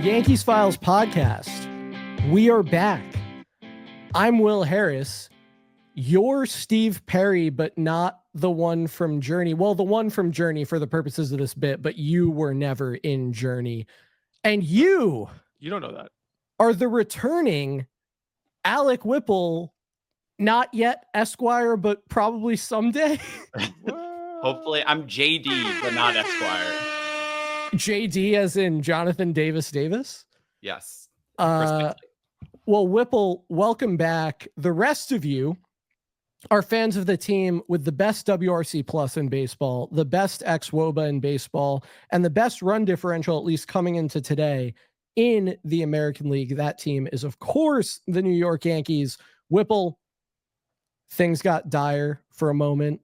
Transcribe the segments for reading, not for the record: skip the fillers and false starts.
Yankees Files podcast. We are back. I'm Will Harris. You're Steve Perry, but not the one from Journey. Well, the one from Journey for the purposes of this bit, but you were never in Journey. And you don't know that. Are the returning Alec Whipple, not yet Esquire, but probably someday. Hopefully, I'm JD, but not Esquire. JD as in Jonathan Davis. Yes. Well, Whipple, welcome back. The rest of you are fans of the team with the best WRC plus in baseball, the best xWOBA in baseball, and the best run differential, at least coming into today, in the American League. That team is, of course, the New York Yankees. Whipple, things got dire for a moment.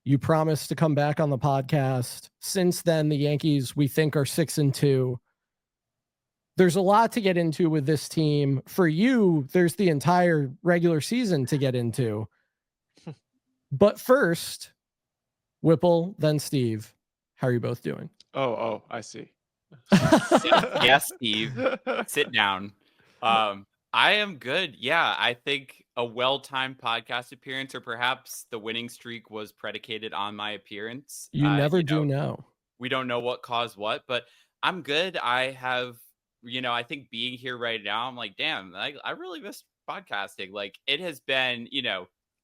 You promised to come back on the podcast. Since then, the Yankees, we think, are 6-2. There's a lot to get into with this team. For you, there's the entire regular season to get into. But first, Whipple, then Steve. How are you both doing? Oh, I see. Yes, Steve. Sit down. I am good. Yeah, I think a well-timed podcast appearance, or perhaps the winning streak was predicated on my appearance. You never do know. We don't know what caused what, but I'm good. I have, I think being here right now, I'm like, damn, I really missed podcasting. Like, it has been,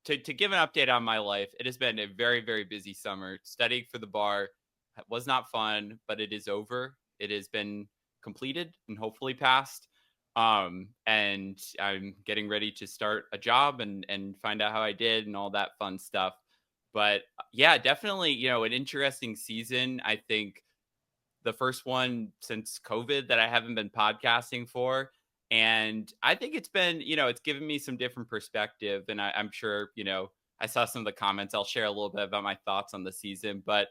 to give an update on my life, it has been a very, very busy summer. Studying for the bar was not fun, but it is over. It has been completed and hopefully passed. And I'm getting ready to start a job and find out how I did and all that fun stuff. But yeah, definitely, an interesting season. I think the first one since COVID that I haven't been podcasting for. And I think it's been, it's given me some different perspective. And I'm sure, I saw some of the comments. I'll share a little bit about my thoughts on the season. But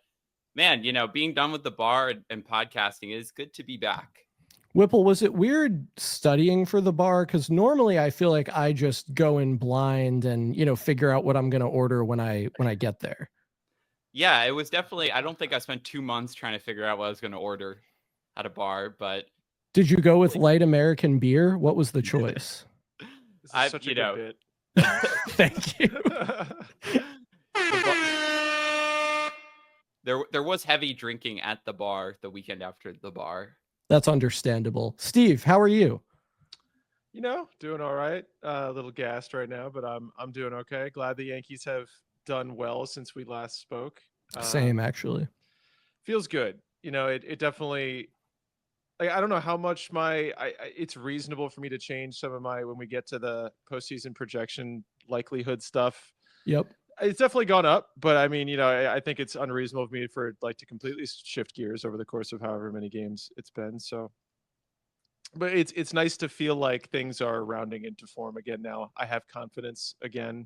man, being done with the bar and podcasting, is good to be back. Whipple, was it weird studying for the bar? Because normally I feel like I just go in blind and, figure out what I'm going to order when I get there. Yeah, it was definitely, I don't think I spent 2 months trying to figure out what I was going to order at a bar, but. Did you go with light American beer? What was the choice? This is such a good bit. Thank you. There was heavy drinking at the bar the weekend after the bar. That's understandable. Steve, how are you? Doing all right. A little gassed right now, but I'm doing okay. Glad the Yankees have done well since we last spoke. Same, actually. Feels good. It definitely. I don't know how much it's reasonable for me to change some of my when we get to the postseason projection likelihood stuff. Yep. It's definitely gone up, but I mean, I think it's unreasonable of me for to completely shift gears over the course of however many games it's been. So, but it's nice to feel like things are rounding into form again now. I have confidence again,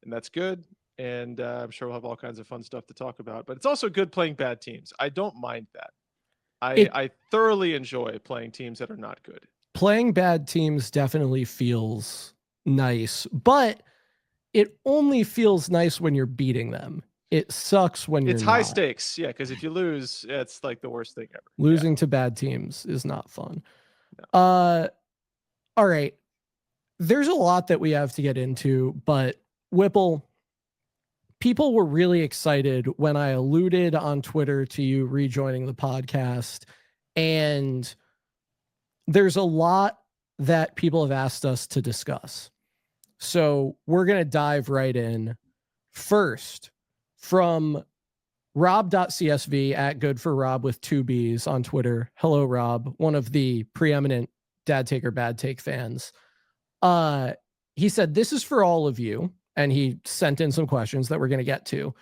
and that's good. And I'm sure we'll have all kinds of fun stuff to talk about. But it's also good playing bad teams. I don't mind that. I thoroughly enjoy playing teams that are not good. Playing bad teams definitely feels nice, but it only feels nice when you're beating them. It sucks when it's you're high not. Stakes. Yeah, because if you lose, it's like the worst thing ever. Losing to bad teams is not fun. No. All right. There's a lot that we have to get into, but Whipple, people were really excited when I alluded on Twitter to you rejoining the podcast. And there's a lot that people have asked us to discuss. So we're going to dive right in. First, from Rob.csv at Good for Rob with 2 B's on Twitter. Hello, Rob, one of the preeminent Dad Take or Bad Take fans. He said, this is for all of you. And he sent in some questions that we're going to get to.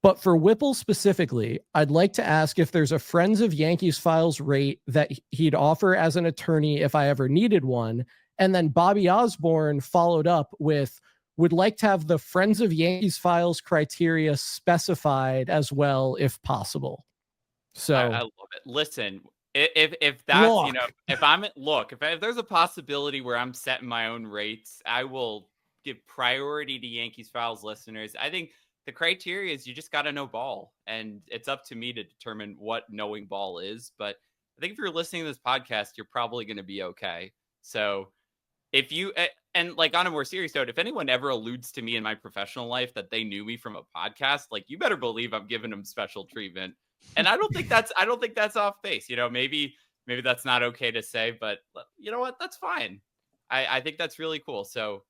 But for Whipple specifically, I'd like to ask if there's a Friends of Yankees Files rate that he'd offer as an attorney if I ever needed one. And then Bobby Osborne followed up with, would like to have the Friends of Yankees Files criteria specified as well, if possible. So I love it. Listen, if that's, if there's a possibility where I'm setting my own rates, I will give priority to Yankees Files listeners. I think the criteria is you just got to know ball, and it's up to me to determine what knowing ball is. But I think if you're listening to this podcast, you're probably going to be okay. So if you, and like on a more serious note, if anyone ever alludes to me in my professional life that they knew me from a podcast, like you better believe I'm giving them special treatment. And I don't think that's off base. Maybe that's not okay to say, but you know what? That's fine. I think that's really cool. So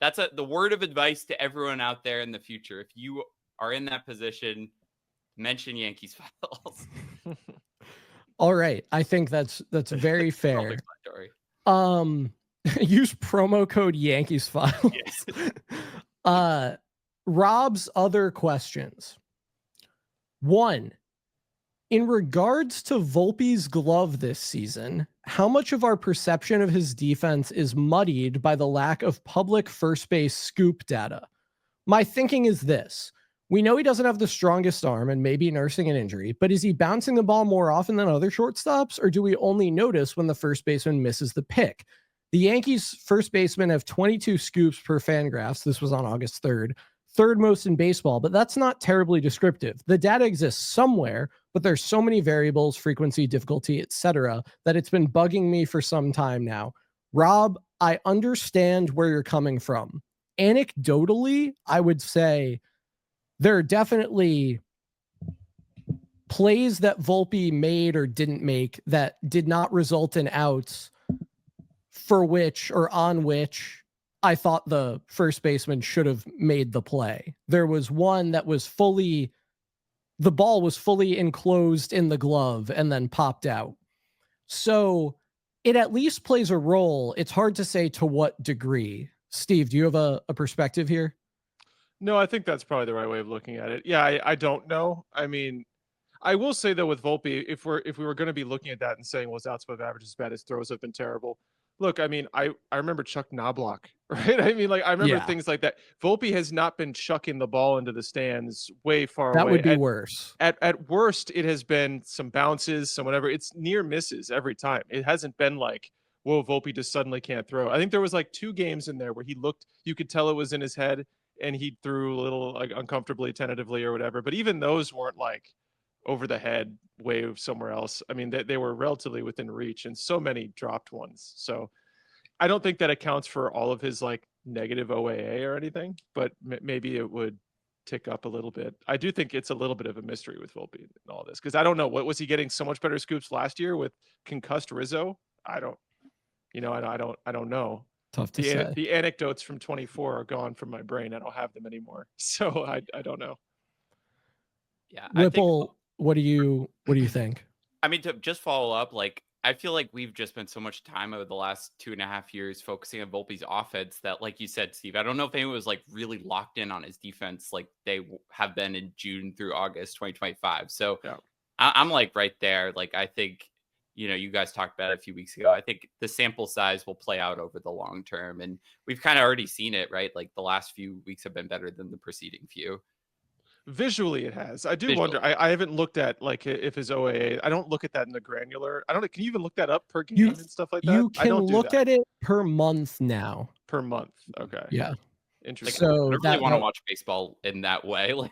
that's the word of advice to everyone out there in the future. If you are in that position, mention Yankees Files. All right. I think that's very fair. Use promo code Yankees Files. Yes. Rob's other questions. 1, in regards to Volpe's glove this season, how much of our perception of his defense is muddied by the lack of public first base scoop data? My thinking is this. We know he doesn't have the strongest arm and may be nursing an injury, but is he bouncing the ball more often than other shortstops, or do we only notice when the first baseman misses the pick? The Yankees first basemen have 22 scoops per Fangraphs. This was on August 3rd. Third most in baseball, but that's not terribly descriptive. The data exists somewhere, but there's so many variables, frequency, difficulty, etc., that it's been bugging me for some time now. Rob, I understand where you're coming from. Anecdotally, I would say there are definitely plays that Volpe made or didn't make that did not result in outs for which or on which I thought the first baseman should have made the play. There was one that was the ball was fully enclosed in the glove and then popped out. So it at least plays a role. It's hard to say to what degree. Steve, do you have a perspective here? No, I think that's probably the right way of looking at it. Yeah, I don't know. I mean, I will say though with Volpe, if we were going to be looking at that and saying, well, his outs above average is bad, his throws have been terrible. Look, I mean, I remember Chuck Knobloch, right? I mean, like I remember things like that. Volpe has not been chucking the ball into the stands way far away. That would be worse. At worst, it has been some bounces, some whatever. It's near misses every time. It hasn't been like, whoa, Volpe just suddenly can't throw. I think there was like 2 games in there where he looked, you could tell it was in his head, and he threw a little like uncomfortably, tentatively or whatever. But even those weren't like over the head, way somewhere else. I mean, they were relatively within reach, and so many dropped ones. So I don't think that accounts for all of his like negative OAA or anything, but maybe it would tick up a little bit. I do think it's a little bit of a mystery with Volpe and all this, because I don't know, what was he getting so much better scoops last year with concussed Rizzo? I don't know. Tough to say. The anecdotes from 24 are gone from my brain. I don't have them anymore, so I don't know. Yeah, Whipple, what do you think? I mean, to just follow up, like I feel like we've just spent so much time over the last 2.5 years focusing on Volpe's offense that, like you said, Steve, I don't know if anyone was like really locked in on his defense like they have been in June through August 2025. So yeah. I'm like right there. Like I think, you guys talked about it a few weeks ago. I think the sample size will play out over the long term, and we've kind of already seen it, right? Like the last few weeks have been better than the preceding few. Visually it has. I do wonder. I haven't looked at like if his OAA. I don't look at that in the granular. I don't know. Can you even look that up per game and stuff like that? You can look at it per month now. Per month. Okay. Yeah. Interesting. So I really want to watch baseball in that way. Like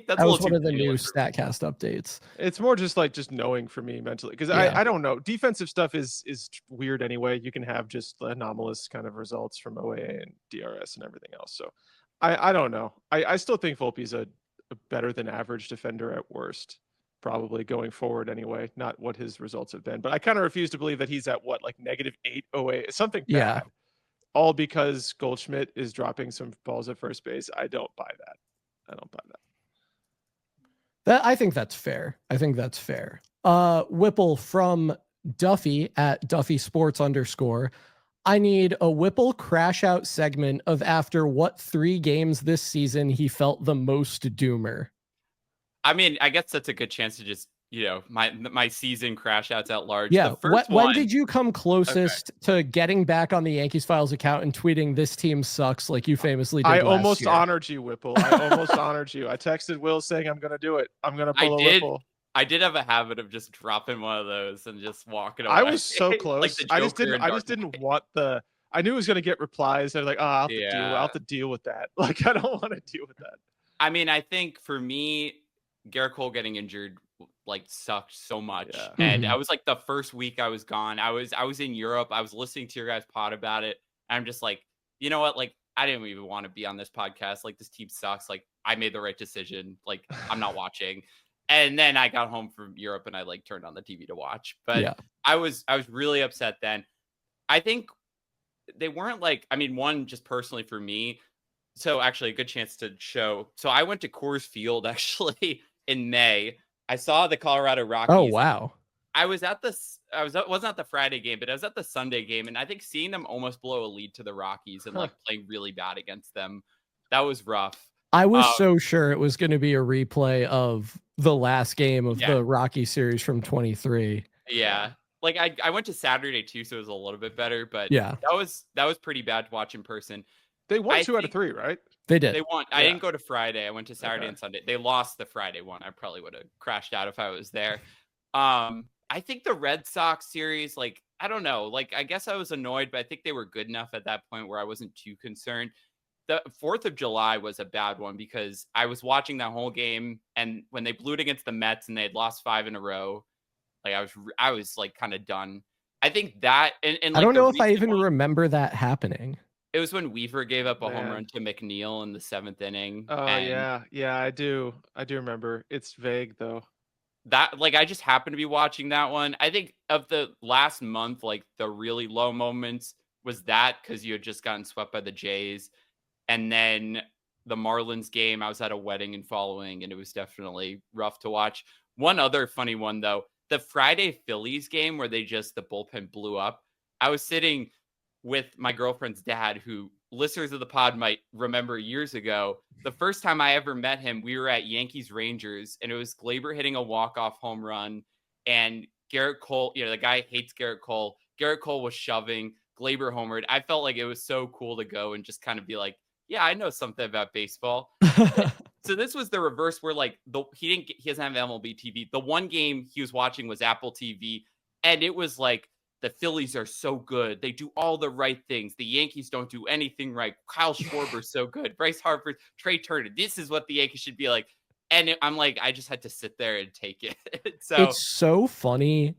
that was one of the new StatCast updates. It's more just knowing for me mentally, because I don't know. Defensive stuff is weird anyway. You can have just anomalous kind of results from OAA and DRS and everything else. So I don't know. I still think Volpe's a better than average defender at worst, probably going forward anyway, not what his results have been. But I kind of refuse to believe that he's at -8 OA, something bad. Yeah. All because Goldschmidt is dropping some balls at first base. I don't buy that. I think that's fair. Whipple from Duffy at Duffy Sports _ I need a Whipple crash out segment of after what 3 games this season he felt the most doomer. I mean, I guess that's a good chance to just, my season crash outs at large. Yeah. The first when did you come closest to getting back on the Yankees Files account and tweeting "This team sucks" like you famously did? I almost honored you, Whipple. I almost honored you. I texted Will saying I'm going to do it. I'm going to pull a Whipple. I did have a habit of just dropping one of those and just walking away. I was so close. Like I just didn't want the. I knew it was going to get replies. They're like, I'll have to deal with that. Like, I don't want to deal with that. I mean, I think for me, Garrett Cole getting injured, like sucked so much. Yeah. And Mhm. I was like the first week I was gone. I was in Europe. I was listening to your guys' pod about it. I'm just like, you know what? Like, I didn't even want to be on this podcast. Like, this team sucks. Like, I made the right decision. Like, I'm not watching. And then I got home from Europe and I like turned on the TV to watch. But Yeah. I was really upset then. I think they weren't like, I mean, one, just personally for me. So actually a good chance to show. So I went to Coors Field actually in May. I saw the Colorado Rockies. Oh, wow. I wasn't at the Friday game, but I was at the Sunday game, and I think seeing them almost blow a lead to the Rockies and like playing really bad against them, that was rough. I was so sure it was going to be a replay of the last game of the Rocky series from 23. Yeah. Like I went to Saturday too, so it was a little bit better, but yeah, that was pretty bad to watch in person. They won 2 out of 3, right? They did. They won. I didn't go to Friday. I went to Saturday and Sunday. They lost the Friday one. I probably would have crashed out if I was there. I think the Red Sox series, like, I don't know. Like, I guess I was annoyed, but I think they were good enough at that point where I wasn't too concerned. The 4th of July was a bad one because I was watching that whole game, and when they blew it against the Mets and they had lost 5 in a row, like I was like kind of done. I think that and like, I don't know if I even remember that happening. It was when Weaver gave up a home run to McNeil in the 7th inning. Oh, yeah, I do remember. It's vague though. That, like, I just happened to be watching that one. I think of the last month, like the really low moments was that because you had just gotten swept by the Jays, and then the Marlins game. I was at a wedding and following, and it was definitely rough to watch. One other funny one though, the Friday Phillies game where the bullpen blew up. I was sitting with my girlfriend's dad, who listeners of the pod might remember years ago. The first time I ever met him, we were at Yankees Rangers, and it was Glaber hitting a walk-off home run, and Garrett Cole, the guy hates Garrett Cole. Garrett Cole was shoving, Glaber homered. I felt like it was so cool to go and just kind of be like, yeah, I know something about baseball. So this was the reverse where like he doesn't have MLB TV. The one game he was watching was Apple TV, and it was like, the Phillies are so good. They do all the right things. The Yankees don't do anything right. Kyle Schwarber's so good. Bryce Harper, Trey Turner. This is what the Yankees should be like. And I'm like, I just had to sit there and take it. So it's so funny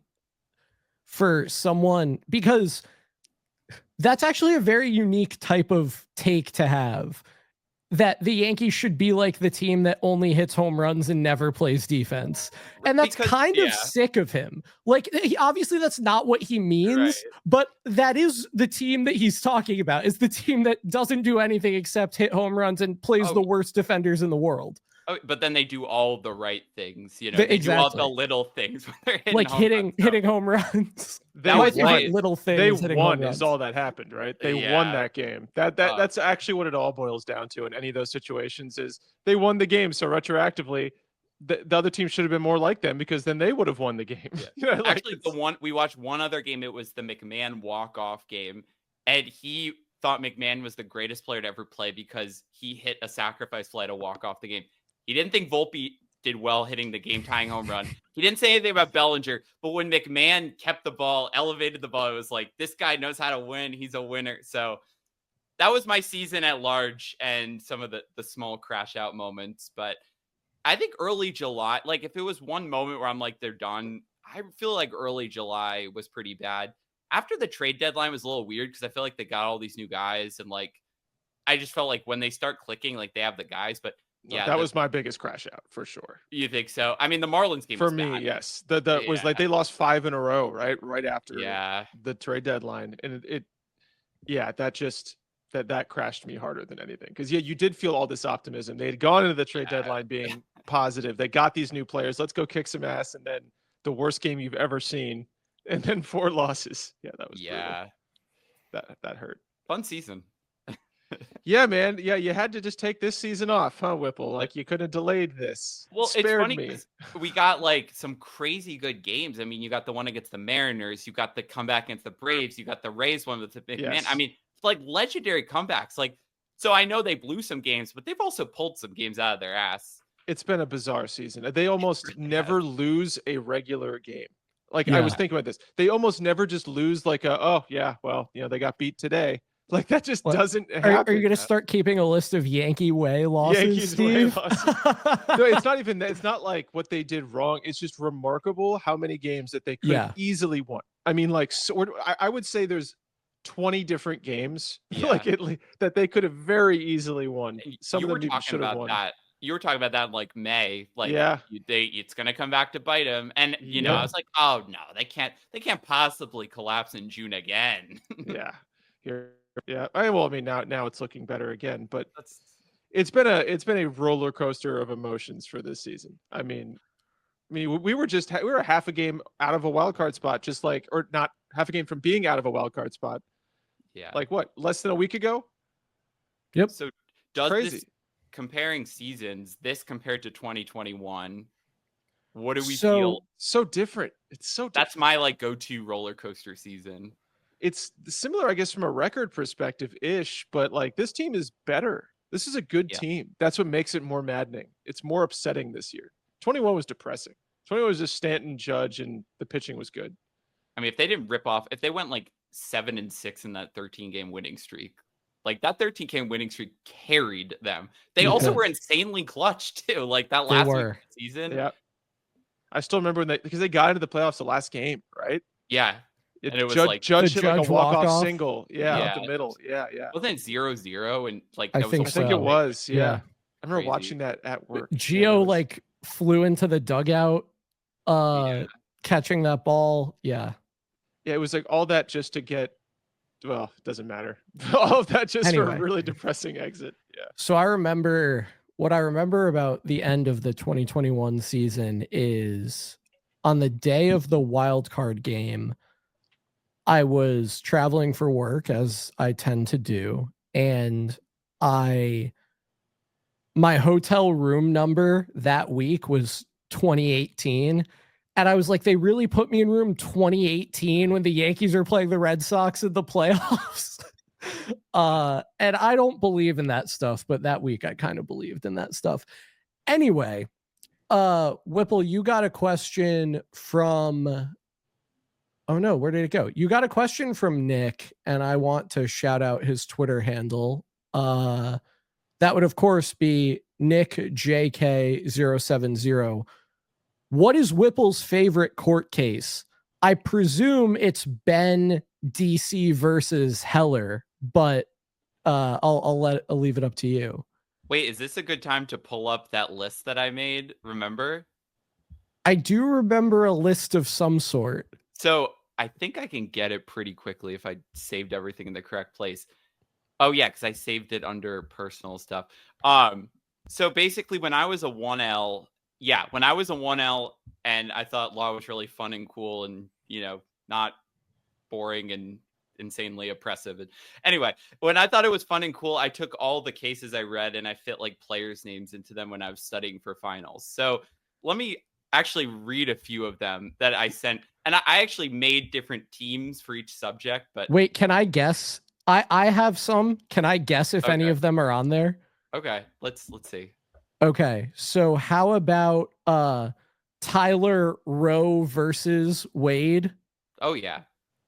for someone, because that's actually a very unique type of take to have, that the Yankees should be like the team that only hits home runs and never plays defense. And that's kind of sick of him. Like, obviously that's not what he means, but that is the team that he's talking about, is the team that doesn't do anything except hit home runs and plays the worst defenders in the world. Oh, but then they do all the right things, They do all the little things when they're hitting like hitting home runs. They won. Little things. They won is all that happened, right? They won that game. That's actually what it all boils down to in any of those situations, is they won the game. So retroactively, the other team should have been more like them, because then they would have won the game. Yeah. Actually, we watched one other game. It was the McMahon walk-off game, and he thought McMahon was the greatest player to ever play because he hit a sacrifice fly to walk off the game. He didn't think Volpe did well hitting the game-tying home run. He didn't say anything about Bellinger, but when McMahon kept the ball, elevated the ball, it was like, this guy knows how to win. He's a winner. So that was my season at large, and some of the small crash-out moments. But I think early July, like if it was one moment where I'm like, they're done, I feel like early July was pretty bad. After the trade deadline was a little weird because I feel like they got all these new guys, and like I just felt like when they start clicking, like they have the guys, but yeah, that was my biggest crash out for sure. You think so? I mean, the Marlins game for me, yes. The was like they lost 5 in a row, right after the trade deadline, and that crashed me harder than anything. Because you did feel all this optimism. They had gone into the trade deadline being positive. They got these new players. Let's go kick some ass, and then the worst game you've ever seen, and then 4 losses. Yeah, that was brutal. That hurt. Fun season. Yeah, man. Yeah, you had to just take this season off, huh, Whipple? Like you could have delayed this. Well, it's funny because we got like some crazy good games. I mean, you got the one against the Mariners, you got the comeback against the Braves, you got the Rays one with the big man. I mean, like legendary comebacks. Like, so I know they blew some games, but they've also pulled some games out of their ass. It's been a bizarre season. They almost never lose a regular game. Like I was thinking about this. They almost never just lose like they got beat today. Like that just What? doesn't Are happen. you going to start keeping a list of Yankee Way losses, Yankees way Steve? losses. No, it's not even that. It's not like what they did wrong. It's just remarkable how many games that they could have easily won. I mean, like, so, I would say there's 20 different games like that they could have very easily won. Some You of were them even talking should have about won. that. You were talking about that in like May. Like, Yeah. it's gonna come back to bite them. And you know, I Yeah. was like, oh no, they can't possibly collapse in June again. Yeah. Yeah. Well, I mean, now it's looking better again, but That's it's been a roller coaster of emotions for this season. I mean, we were a half a game out of a wild card spot, just like, or not half a game from being out of a wild card spot. yeah. Like what? Less than a week ago? Yep. So does Crazy. this comparing seasons, this compared to 2021, what do we So- feel? So different. It's so different. That's my like go-to roller coaster season. It's similar, I guess, from a record perspective ish, but like this team is better. This is a good team. That's what makes it more maddening. It's more upsetting this year. 21 was depressing. 21 was just Stanton, Judge, and the pitching was good. I mean, if they didn't rip off, if they went like 7-6 in that 13-game winning streak, like that 13-game winning streak carried them. They also were insanely clutch too. Like that last week of the season. Yeah. I still remember because they got into the playoffs the last game, right? Yeah. And it was like Judge hit like a walk-off walk-off single. Yeah, up the middle. Yeah. Wasn't it 0-0 and like I that think was I think it was. Yeah. I remember Crazy. watching that at work. Gio like flew into the dugout, catching that ball. Yeah. Yeah, it was like all that just to get. Well, it doesn't matter. All of that just for a really depressing exit. Yeah. So what I remember about the end of the 2021 season is on the day of the wild card game, I was traveling for work, as I tend to do, and my hotel room number that week was 2018. And I was like, they really put me in room 2018 when the Yankees are playing the Red Sox in the playoffs. And I don't believe in that stuff, but that week I kind of believed in that stuff. Anyway, Whipple, you got a question from... Oh no, where did it go? You got a question from Nick, and I want to shout out his Twitter handle. That would, of course, be NickJK070. What is Whipple's favorite court case? I presume it's Ben DC versus Heller, but I'll leave it up to you. Wait, is this a good time to pull up that list that I made? Remember? I do remember a list of some sort. So I think I can get it pretty quickly if I saved everything in the correct place. Oh yeah, because I saved it under personal stuff. So basically when I was a 1L, and I thought law was really fun and cool and, you know, not boring and insanely oppressive. And anyway, when I thought it was fun and cool, I took all the cases I read and I fit like players' names into them when I was studying for finals. So let me actually read a few of them that I sent. And I actually made different teams for each subject. But wait, can I guess? I have some. Can I guess if any of them are on there? Okay, let's see. Okay, so how about Tyler Rowe versus Wade? Oh yeah,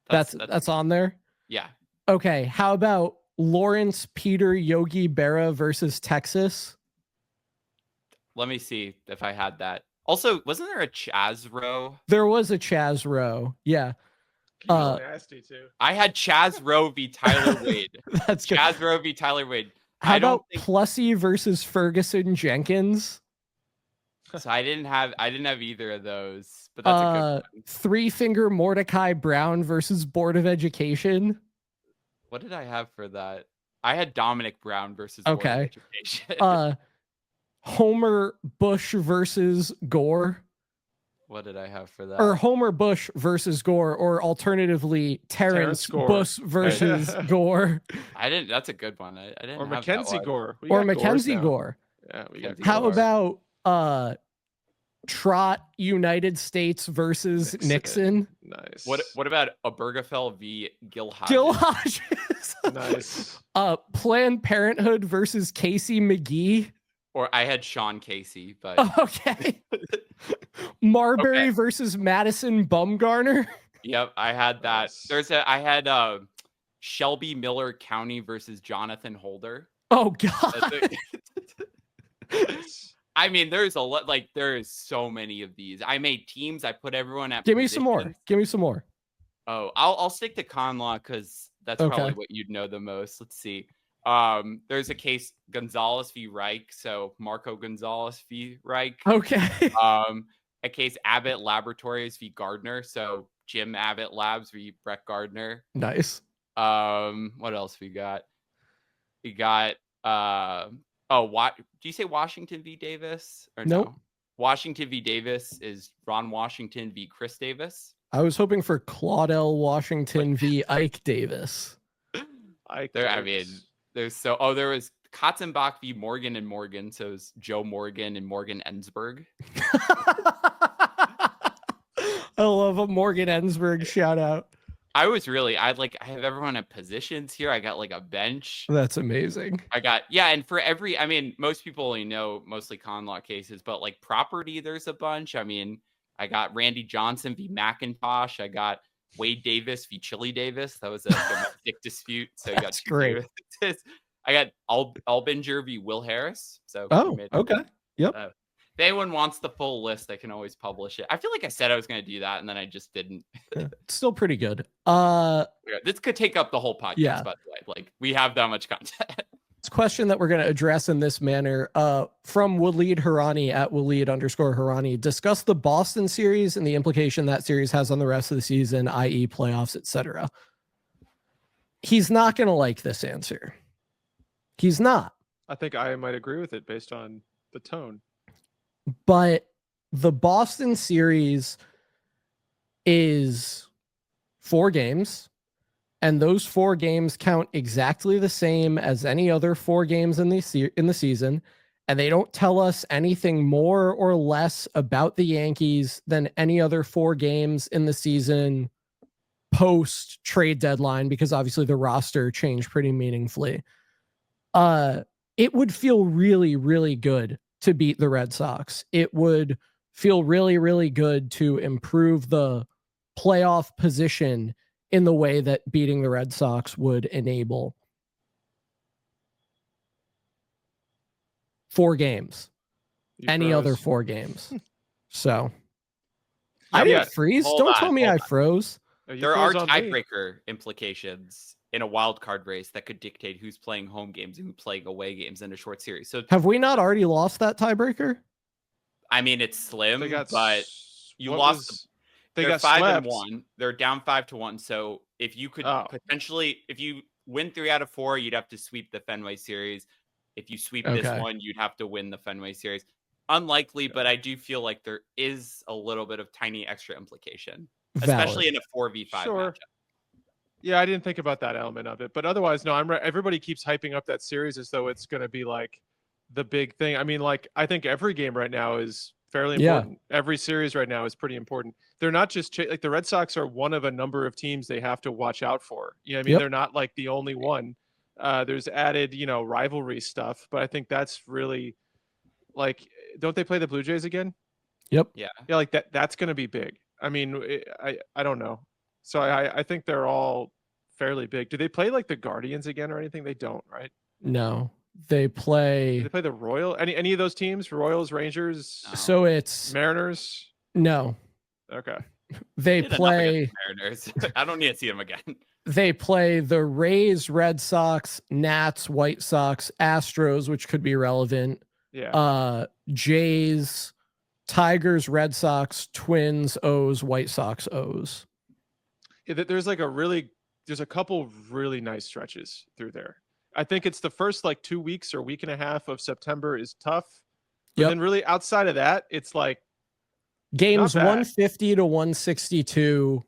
that's on there. Yeah. Okay, how about Lawrence Peter Yogi Berra versus Texas? Let me see if I had that. Also, wasn't there a Chaz Rowe? There was a Chaz Rowe. Yeah. Nasty too. I had Chaz Rowe v. Tyler Wade. That's good. Chaz Rowe v. Tyler Wade. How about Plessy versus Ferguson Jenkins? So I didn't have either of those, but that's a good one. Three Finger Mordecai Brown versus Board of Education. What did I have for that? I had Dominic Brown versus Board of Education. Homer Bush versus Gore. What did I have for that? Or Homer Bush versus Gore, or alternatively Terrence Bush versus Gore. That's a good one. I didn't. Or have Mackenzie that Gore. Or Mackenzie Gore. Yeah, we got. How about Trot United States versus Nixon? Nice. What about Obergefell v. Gil Hodges? Gil Hodges. Nice. Planned Parenthood versus Casey McGee. Or I had Sean Casey, but okay. Marbury versus Madison Bumgarner. Yep, I had that. Nice. I had Shelby Miller County versus Jonathan Holder. Oh God. I mean, there's a lot. Like, there is so many of these. I made teams. I put everyone at. Give me some more. Give me some more. Oh, I'll stick to con law because that's probably what you'd know the most. Let's see. There's a case Gonzalez v. Reich, so Marco Gonzalez v. Reich. Okay. A case Abbott Laboratories v. Gardner, so Jim Abbott Labs v. Brett Gardner. Nice. What else we got? We got what do you say Washington v. Davis? Or nope. No? Washington v. Davis is Ron Washington v. Chris Davis. I was hoping for Claudel Washington v. Ike Davis. I mean, there's there was Katzenbach v. Morgan and Morgan, so it's Joe Morgan and Morgan Ensberg. I love a Morgan Ensberg shout out. I have everyone at positions here. I got like a bench. That's amazing. And for every, I mean, most people only know mostly con law cases, but like property, there's a bunch. I mean, I got Randy Johnson v. McIntosh. I got Wade Davis v. Chili Davis. That was a domestic dispute. So that's great. I got Albinger v. Will Harris. So okay. Yep. If anyone wants the full list, I can always publish it. I feel like I said I was going to do that, and then I just didn't. It's still pretty good. This could take up the whole podcast, by the way. Like, we have that much content. This question that we're going to address in this manner from Waleed Harani at Waleed_Harani. Discuss the Boston series and the implication that series has on the rest of the season, i.e. playoffs, etc. He's not going to like this answer. He's not. I think I might agree with it based on the tone. But the Boston series is 4 games, and those 4 games count exactly the same as any other 4 games in the season, and they don't tell us anything more or less about the Yankees than any other 4 games in the season post trade deadline, because obviously the roster changed pretty meaningfully. It would feel really, really good to beat the Red Sox. It would feel really, really good to improve the playoff position in the way that beating the Red Sox would enable. 4 games. Any other 4 games. So I didn't freeze. Don't tell me I froze. There are tiebreaker implications in a wild card race that could dictate who's playing home games and who's playing away games in a short series. So have we not already lost that tiebreaker? I mean, it's slim, but you lost. They they're got 5-1. They're down 5-1. So if you could potentially, if you win 3 out of 4, you'd have to sweep the Fenway series. If you sweep this one, you'd have to win the Fenway series. Unlikely, but I do feel like there is a little bit of tiny extra implication, especially in a 4v5 matchup. Yeah, I didn't think about that element of it, but otherwise, no. Everybody keeps hyping up that series as though it's going to be like the big thing. I mean, like, I think every game right now is fairly important. Yeah. Every series right now is pretty important. They're not just like the Red Sox are one of a number of teams they have to watch out for. You know what I mean? They're not like the only one. There's added, rivalry stuff, but I think that's really like, don't they play the Blue Jays again? Yep. Yeah. Yeah, like that's going to be big. I mean, I don't know. So I think they're all fairly big. Do they play like the Guardians again or anything? They don't, right? No, they play. Do they play the Royal? Any of those teams? Royals, Rangers. No. So it's Mariners. No. Okay. They play Mariners. I don't need to see them again. They play the Rays, Red Sox, Nats, White Sox, Astros, which could be relevant. Yeah. Jays, Tigers, Red Sox, Twins, O's, White Sox, O's. Yeah, there's a couple really nice stretches through there. I think it's the first like 2 weeks or week and a half of September is tough. And then really outside of that, it's like games 150 to 162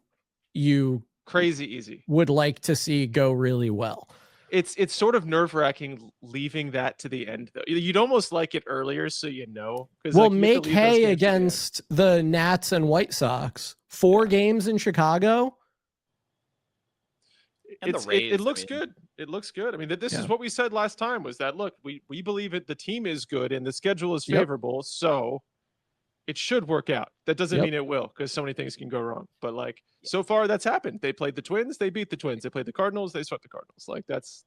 you crazy easy would like to see go really well. It's sort of nerve-wracking leaving that to the end, though. You'd almost like it earlier, so well, make hay against the Nats and White Sox. 4 games in Chicago. It looks good. It looks good. I mean, this is what we said last time was that, look, we believe it. The team is good and the schedule is favorable. So it should work out. That doesn't Yep. mean it will, because so many things can go wrong. But like so far, that's happened. They played the Twins, they beat the Twins. They played the Cardinals, they swept the Cardinals. Like that's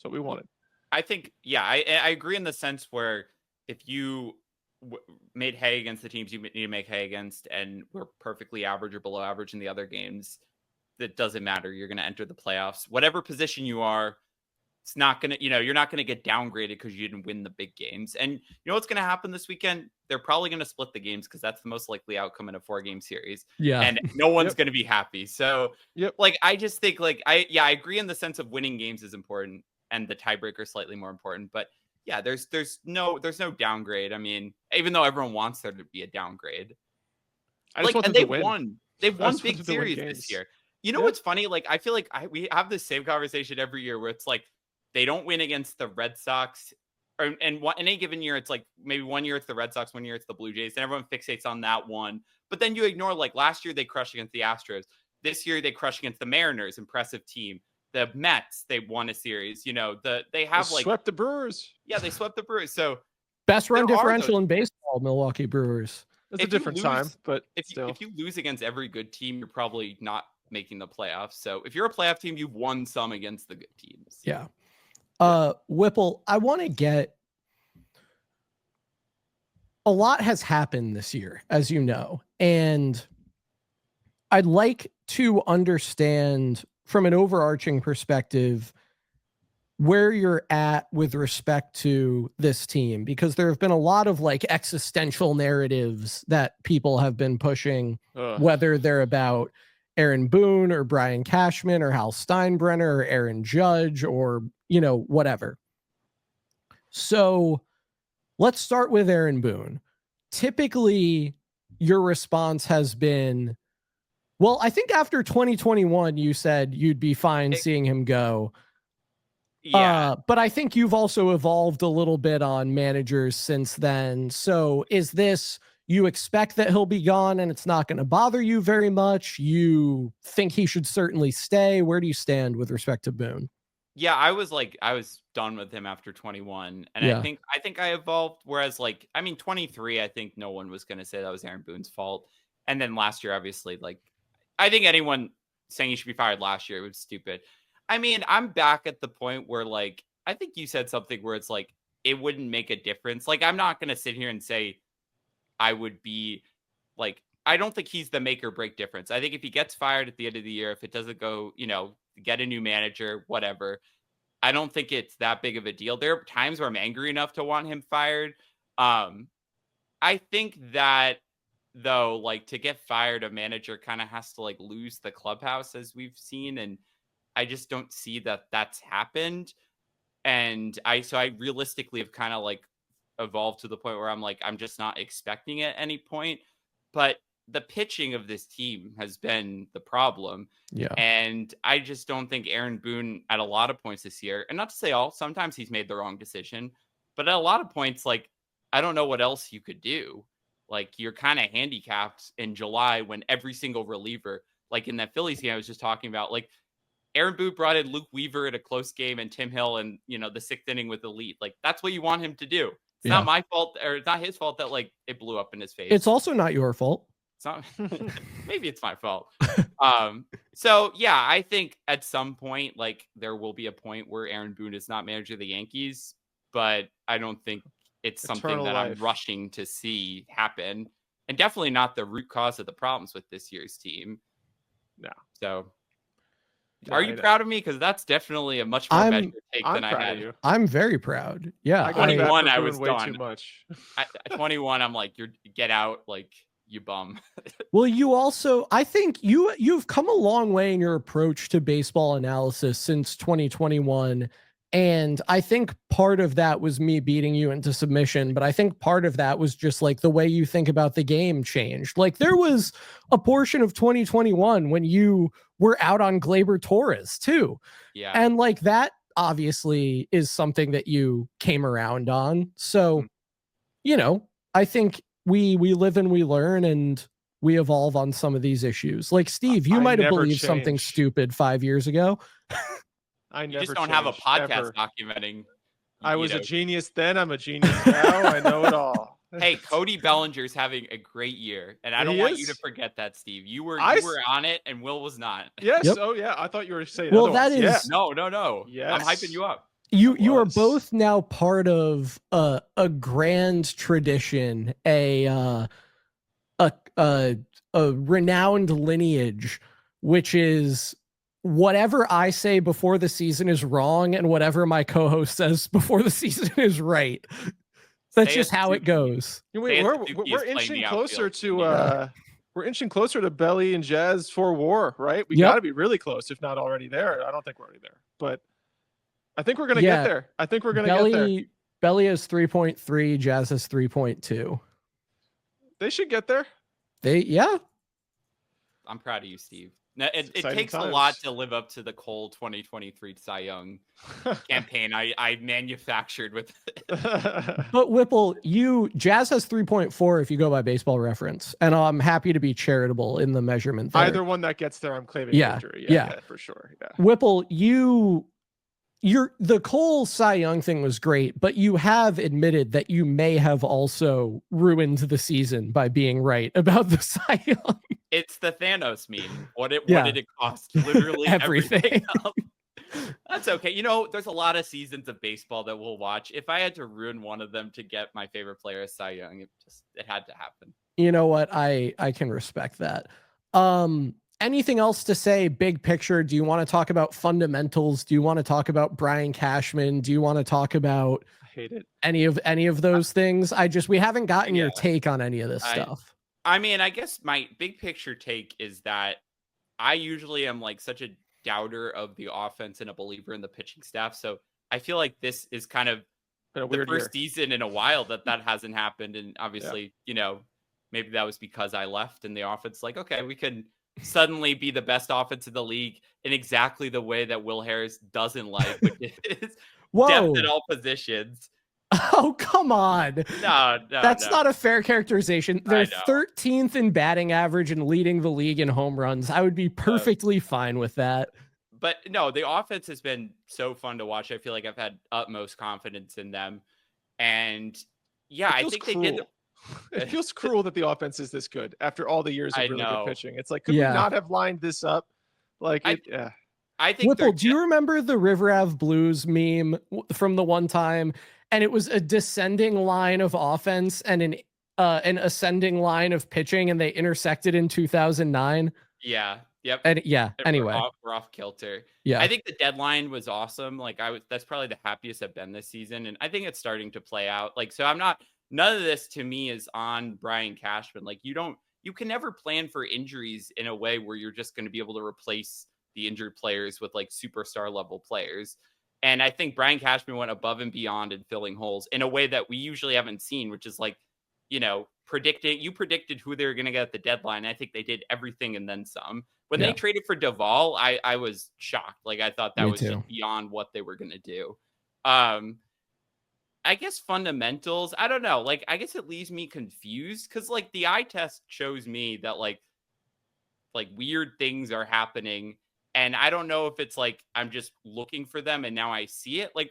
what we wanted. I think, yeah, I agree in the sense where if you made hay against the teams you need to make hay against, and we're perfectly average or below average in the other games, that doesn't matter. You're going to enter the playoffs. Whatever position you are, it's not going to, you're not going to get downgraded because you didn't win the big games. And you know what's going to happen this weekend? They're probably going to split the games because that's the most likely outcome in a 4-game series. Yeah. And no one's going to be happy. So, Yep. like, I just think, like, I agree in the sense of winning games is important and the tiebreaker slightly more important. But yeah, there's no downgrade. I mean, even though everyone wants there to be a downgrade, I just want them they've to win. won. They've I won just want big them to win series games. this year. You know Yep. what's funny? Like, I feel like we have the same conversation every year where it's like they don't win against the Red Sox, and in any given year, it's like maybe one year it's the Red Sox, one year it's the Blue Jays, and everyone fixates on that one. But then you ignore, like, last year they crushed against the Astros. This year they crushed against the Mariners, impressive team. The Mets, they won a series. They have They like swept the Brewers. Yeah, they swept the Brewers. So Best run there are differential those- in baseball, Milwaukee Brewers. It's a If you different lose- time, but if still. you lose against every good team, you're probably not making the playoffs. So if you're a playoff team, you've won some against the good teams. Yeah. Whipple, I want to get, a lot has happened this year, as you know, and I'd like to understand from an overarching perspective where you're at with respect to this team, because there have been a lot of like existential narratives that people have been pushing, whether they're about Aaron Boone or Brian Cashman or Hal Steinbrenner or Aaron Judge or, whatever. So let's start with Aaron Boone. Typically, your response has been, well, I think after 2021, you said you'd be fine seeing him go. Yeah. But I think you've also evolved a little bit on managers since then. So is this, you expect that he'll be gone and it's not going to bother you very much? You think he should certainly stay? Where do you stand with respect to Boone? Yeah, I was done with him after 21. And Yeah. I think I evolved. Whereas 23, I think no one was going to say that was Aaron Boone's fault. And then last year, obviously, I think anyone saying he should be fired last year was stupid. I mean, I'm back at the point where I think you said something where it's it wouldn't make a difference. I'm not going to sit here and say I would be I don't think he's the make or break difference. I think if he gets fired at the end of the year, if it doesn't go, get a new manager, whatever, I don't think it's that big of a deal. There are times where I'm angry enough to want him fired. I think that though, to get fired, a manager kind of has to lose the clubhouse, as we've seen. And I just don't see that that's happened. And I realistically have kind of evolved to the point where I'm just not expecting it at any point. But the pitching of this team has been the problem. Yeah. And I just don't think Aaron Boone at a lot of points this year, and not to say all, sometimes he's made the wrong decision, but at a lot of points, I don't know what else you could do. You're kind of handicapped in July when every single reliever, in that Phillies game I was just talking about, Aaron Boone brought in Luke Weaver at a close game and Tim Hill and, the 6th inning with the lead. That's what you want him to do. It's not my fault, or it's not his fault that it blew up in his face. It's also not your fault. It's not. Maybe it's my fault. So yeah, I think at some point, there will be a point where Aaron Boone is not manager of the Yankees, but I don't think it's something Eternal that life. I'm rushing to see happen, and definitely not the root cause of the problems with this year's team. No. So. No, Are you proud of me? Because that's definitely a much more measured take than I had. You. I'm very proud. Yeah. I got 21, I I was way done. too much. At 21, I'm you're get out, you bum. Well, you also, I think you've come a long way in your approach to baseball analysis since 2021. And I think part of that was me beating you into submission, but I think part of that was just the way you think about the game changed. There was a portion of 2021 when you were out on Gleyber Torres too. Yeah. And that obviously is something that you came around on. So, I think we live and we learn and we evolve on some of these issues. Steve, you might have believed something stupid 5 years ago. I never you just don't have a podcast ever. documenting. I was a genius then. I'm a genius now. I know it all. Hey, Cody Bellinger's having a great year, and I don't want you to forget that, Steve. You were on it, and Will was not. Yes. Yep. Oh yeah. I thought you were saying Well, otherwise. that is no. Yes. I'm hyping you up. You are both now part of a grand tradition, a renowned lineage, which is whatever I say before the season is wrong and whatever my co-host says before the season is right. That's just how it goes. We're inching closer to we're inching closer to Belly and Jazz for war, right? We got to be really close, if not already there. I don't think we're already there, but I think we're gonna get there. I think we're gonna get there. Belly has 3.3, Jazz has 3.2. They should get there. I'm proud of you, Steve. Now, it takes a lot to live up to the Cole 2023 Cy Young campaign I manufactured with it. But Whipple, Jazz has 3.4 if you go by Baseball Reference, and I'm happy to be charitable in the measurement there. Either one that gets there, I'm claiming victory. Yeah, for sure. Yeah. Whipple, the Cole Cy Young thing was great, but you have admitted that you may have also ruined the season by being right about the Cy Young. It's the Thanos meme. What did it cost? Literally everything else. That's okay. You know, there's a lot of seasons of baseball that we'll watch. If I had to ruin one of them to get my favorite player as Cy Young, it had to happen. You know what? I can respect that. Anything else to say big picture? Do you want to talk about fundamentals? Do you want to talk about Brian Cashman? Do you want to talk about any of those things? We haven't gotten your take on any of this stuff. I mean, I guess my big picture take is that I usually am like such a doubter of the offense and a believer in the pitching staff. So I feel like this is kind of the first season in a while that hasn't happened. And obviously, you know, maybe that was because I left and the offense like, okay, we can suddenly be the best offense in the league in exactly the way that Will Harris doesn't like, which is depth at all positions. Oh, come on. No. That's not a fair characterization. They're 13th in batting average and leading the league in home runs. I would be perfectly fine with that. But no, the offense has been so fun to watch. I feel like I've had utmost confidence in them. And yeah, I think they did. It feels cruel that the offense is this good after all the years of really good pitching. It's like, could we not have lined this up? Like, I think Whipple, do you remember the River Ave Blues meme from the one time? And it was a descending line of offense and an ascending line of pitching, and they intersected in 2009. Yeah. Yep. And anyway, we're off kilter. Yeah. I think the deadline was awesome. Like that's probably the happiest I've been this season. And I think it's starting to play out. Like, so none of this to me is on Brian Cashman. Like you can never plan for injuries in a way where you're just going to be able to replace the injured players with like superstar level players. And I think Brian Cashman went above and beyond in filling holes in a way that we usually haven't seen, which is like, you know, predicted who they were going to get at the deadline. I think they did everything and then some. When they traded for Duvall, I was shocked. Like, I thought that was just beyond what they were going to do. I guess fundamentals, I don't know. Like, I guess it leaves me confused because, like, the eye test shows me that, like weird things are happening. And I don't know if it's like I'm just looking for them and now I see it. Like,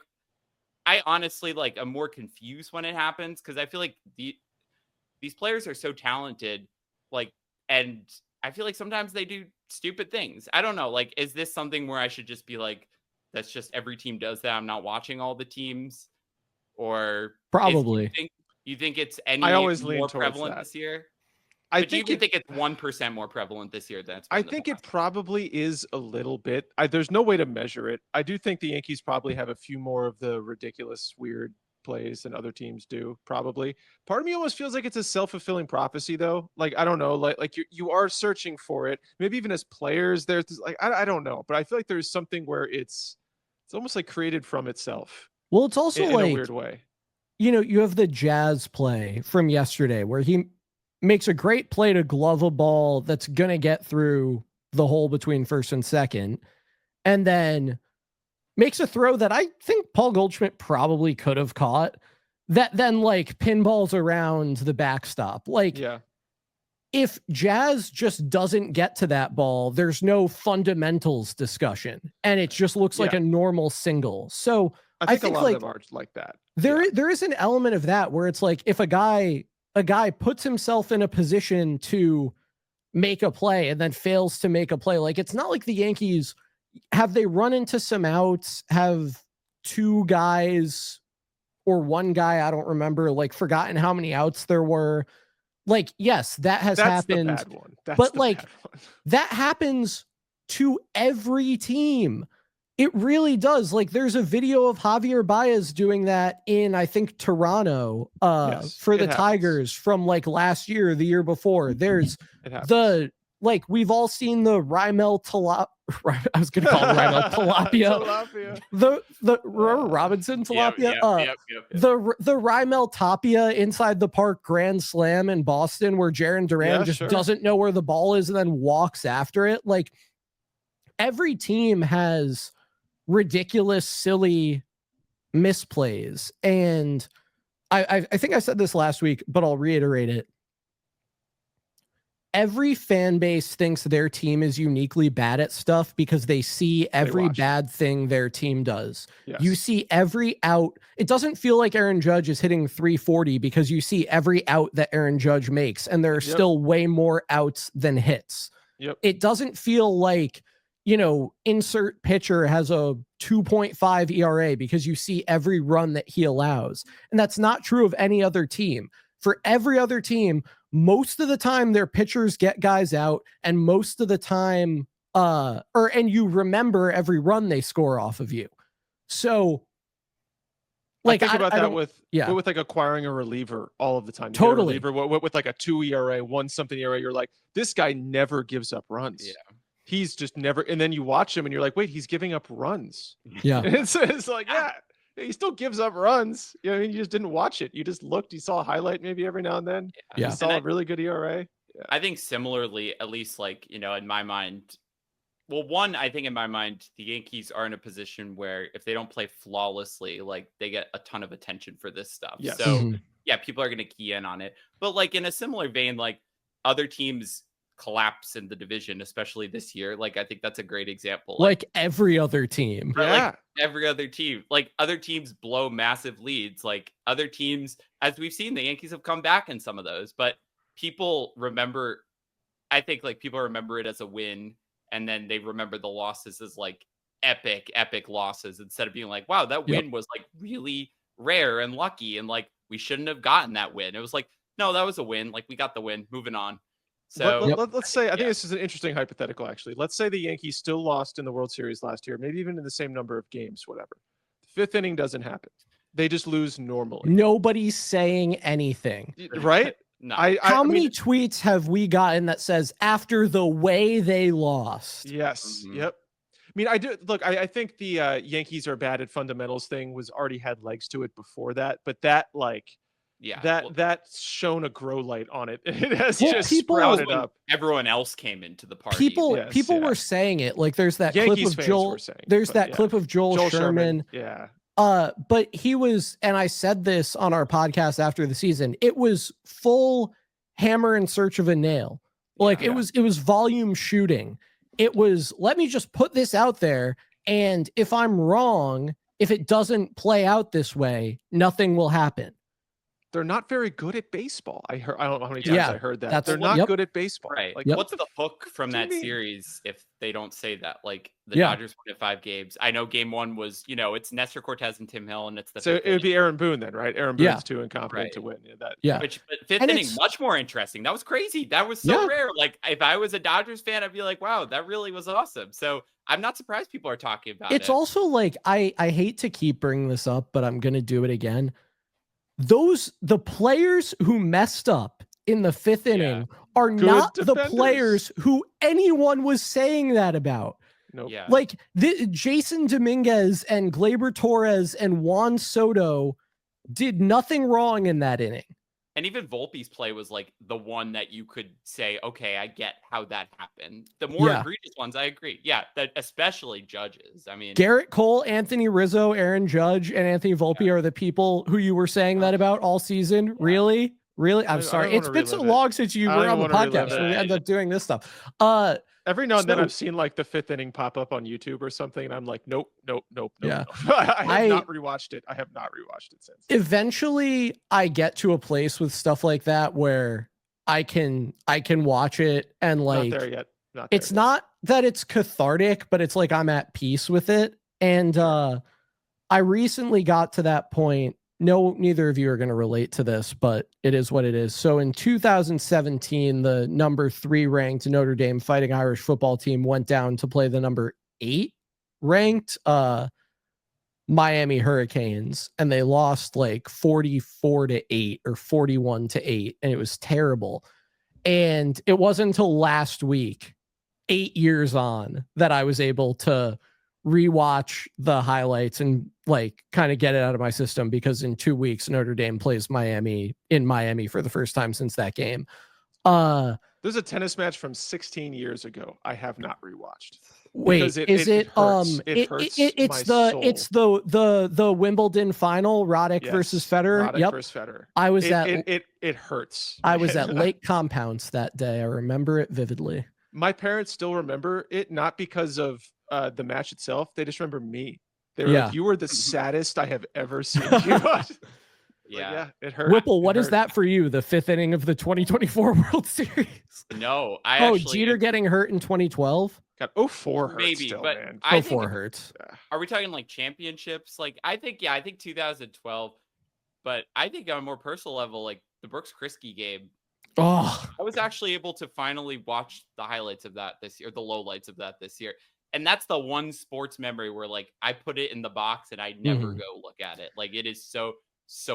I honestly, like, I'm more confused when it happens because I feel like these players are so talented, like, and I feel like sometimes they do stupid things. I don't know. Like, is this something where I should just be like, that's just every team does that? I'm not watching all the teams, or probably. You think it's any more prevalent this year? I think it's 1% more prevalent this year than it's been. I think it probably is a little bit. There's no way to measure it. I do think the Yankees probably have a few more of the ridiculous, weird plays than other teams do. Probably. Part of me almost feels like it's a self-fulfilling prophecy, though. Like, I don't know. Like you are searching for it. Maybe even as players, there's like I don't know, but I feel like there's something where it's almost like created from itself. Well, it's also in like a weird way. You know, you have the Jazz play from yesterday where he makes a great play to glove a ball that's going to get through the hole between first and second, and then makes a throw that I think Paul Goldschmidt probably could have caught, that then like pinballs around the backstop. Like, if Jazz just doesn't get to that ball, there's no fundamentals discussion, and it just looks like a normal single. So I think a lot of them are like that. There is an element of that where it's like, if a guy a guy puts himself in a position to make a play and then fails to make a play. Like, it's not like the Yankees, have they run into some outs? Have two guys or one guy, I don't remember, like forgotten how many outs there were. Like, yes, that's happened. The bad one. But like that happens to every team. It really does. Like, there's a video of Javier Baez doing that in, I think, Toronto for the Tigers from like last year, the year before. There's like, we've all seen the Raimel Tilapia. I was going to call it Raimel Tilapia. the Robinson Tilapia. The Raimel Tapia inside the park grand slam in Boston, where Jarren Duran doesn't know where the ball is and then walks after it. Like, every team has ridiculous, silly misplays. And I think I said this last week, but I'll reiterate it. Every fan base thinks their team is uniquely bad at stuff because they see every bad thing their team does. Yes. You see every out. It doesn't feel like Aaron Judge is hitting 340 because you see every out that Aaron Judge makes, and there are still way more outs than hits. It doesn't feel like, you know, insert pitcher has a 2.5 ERA because you see every run that he allows. And that's not true of any other team. For every other team, most of the time their pitchers get guys out, and most of the time, and you remember every run they score off of you. So, like, I think about that with like acquiring a reliever all of the time. You totally. Get a reliever with like a 2 ERA, 1 something ERA. You're like, this guy never gives up runs. Yeah. He's just never, and then you watch him and you're like, wait, he's giving up runs. Yeah. It's like, he still gives up runs. You know, I mean, you just didn't watch it. You just looked, you saw a highlight maybe every now and then. Yeah. You saw a really good ERA. Yeah. I think similarly, at least like, you know, in my mind, well, one, I think in my mind, the Yankees are in a position where if they don't play flawlessly, like they get a ton of attention for this stuff. Yes. So yeah, people are going to key in on it. But like in a similar vein, like other teams collapse in the division, especially this year. Like, I think that's a great example. Like every other team. Like every other team. Like other teams blow massive leads. Like other teams, as we've seen, the Yankees have come back in some of those. But people remember, I think like people remember it as a win, and then they remember the losses as like epic losses, instead of being like, wow, that win was like really rare and lucky, and like we shouldn't have gotten that win. It was like, no, that was a win. Like we got the win, moving on. So let's say, I think this is an interesting hypothetical, actually. Let's say the Yankees still lost in the World Series last year, maybe even in the same number of games, whatever. The 5th inning doesn't happen. They just lose normally. Nobody's saying anything. Right? No. How many tweets have we gotten that says after the way they lost? Yes. Yep. I mean, I do look, I think the Yankees are bad at fundamentals thing was already had legs to it before that, but that like, that's shown a grow light on it. It has just sprouted up. Everyone else came into the party. People were saying it. Like there's that Yankees clip of Joel. There's that clip of Joel Sherman. Yeah. But he was, and I said this on our podcast after the season, it was full hammer in search of a nail. Like it was volume shooting. It was, let me just put this out there, and if I'm wrong, if it doesn't play out this way, nothing will happen. They're not very good at baseball. I don't know how many times I heard that. They're not good at baseball. Right. Like, what's the hook from that series if they don't say that? Like the Dodgers won 5 games. I know game 1 was, you know, it's Nestor Cortez and Tim Hill, and it's the so it would be Aaron Boone then, right? Aaron Boone's too incompetent to win. But 5th inning, much more interesting. That was crazy. That was so rare. Like if I was a Dodgers fan, I'd be like, wow, that really was awesome. So I'm not surprised people are talking about it. It's also like, I hate to keep bringing this up, but I'm going to do it again. The players who messed up in the 5th inning are not the players who anyone was saying that about. Nope. Yeah. Like Jason Dominguez and Gleyber Torres and Juan Soto did nothing wrong in that inning. And even Volpe's play was like the one that you could say, okay, I get how that happened. The more egregious ones, I agree. Yeah, that especially Judges. I mean, Garrett Cole, Anthony Rizzo, Aaron Judge, and Anthony Volpe are the people who you were saying that about all season. Yeah. Really? I'm sorry. It's been so long since you were on the podcast. We end up doing this stuff. Every now and then So- I've seen like the fifth inning pop up on YouTube or something, and I'm like, nope. Yeah. I have not rewatched it. I have not rewatched it since. Eventually I get to a place with stuff like that where I can watch it and like Not there yet. It's not that it's cathartic, but it's like I'm at peace with it. And I recently got to that point. No, neither of you are going to relate to this, but it is what it is. So in 2017, the number 3 ranked Notre Dame Fighting Irish football team went down to play the number 8 ranked Miami Hurricanes, and they lost like 44-8 or 41-8, and it was terrible. And it wasn't until last week, 8 years on, that I was able to rewatch the highlights and like kind of get it out of my system, because in 2 weeks Notre Dame plays Miami in Miami for the first time since that game. There's a tennis match from 16 years ago I have not rewatched. Wait, is it hurts. It hurts it's my the soul. the Wimbledon final, Roddick versus Federer. Roddick versus Federer. I was it hurts. I was at Lake Compounce that day. I remember it vividly. My parents still remember it, not because of the match itself. They just remember me. They were like, "You were the saddest I have ever seen you." Yeah, it hurt. Whipple, what is that for you? The 5th inning of the 2024 World Series? No, Jeter getting hurt in 2012. God, 04 hurts maybe, still, but man. 04 hurts. Are we talking like championships? Like I think 2012, but I think on a more personal level, like the Brooks Kriske game. Oh, I was actually able to finally watch the highlights of that this year, the lowlights of that this year. And that's the one sports memory where like I put it in the box and I never go look at it. Like it is so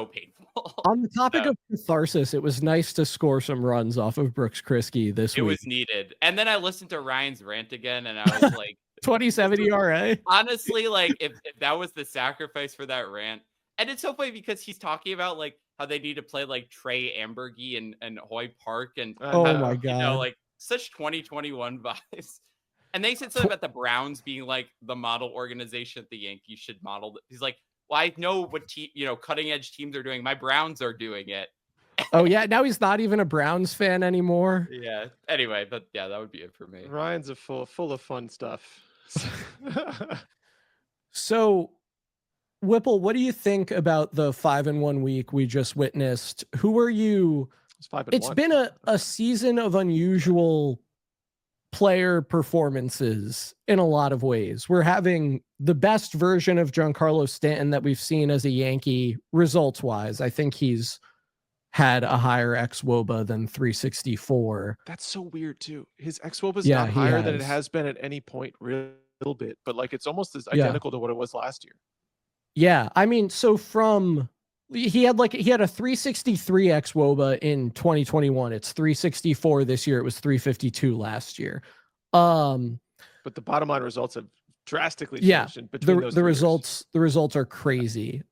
painful. On the topic of catharsis, it was nice to score some runs off of Brooks Kriske this week. It was needed. And then I listened to Ryan's rant again and I was like 27 ERA. Honestly, like if that was the sacrifice for that rant. And it's so funny because he's talking about like how they need to play like Trey Ambergy and Hoy Park and my god, you know, like such 2021 vibes. And they said something about the Browns being like the model organization that the Yankees should model. He's like, well, I know what cutting edge teams are doing. My Browns are doing it. Oh yeah, now he's not even a Browns fan anymore. Yeah. Anyway, but yeah, that would be it for me. Ryan's full of fun stuff. So, Whipple, what do you think about the 5-1 week we just witnessed? Who are you? It's been a season of unusual player performances in a lot of ways. We're having the best version of Giancarlo Stanton that we've seen as a Yankee results wise. I think he's had a higher xWOBA than 364. That's so weird too. His xWOBA is not higher than it has been at any point, really, a little bit, but like it's almost as identical to what it was last year. Yeah, I mean, so he had a 363 xWOBA in 2021. It's 364 this year. It was 352 last year. But the bottom line results have drastically changed in between those the results are crazy.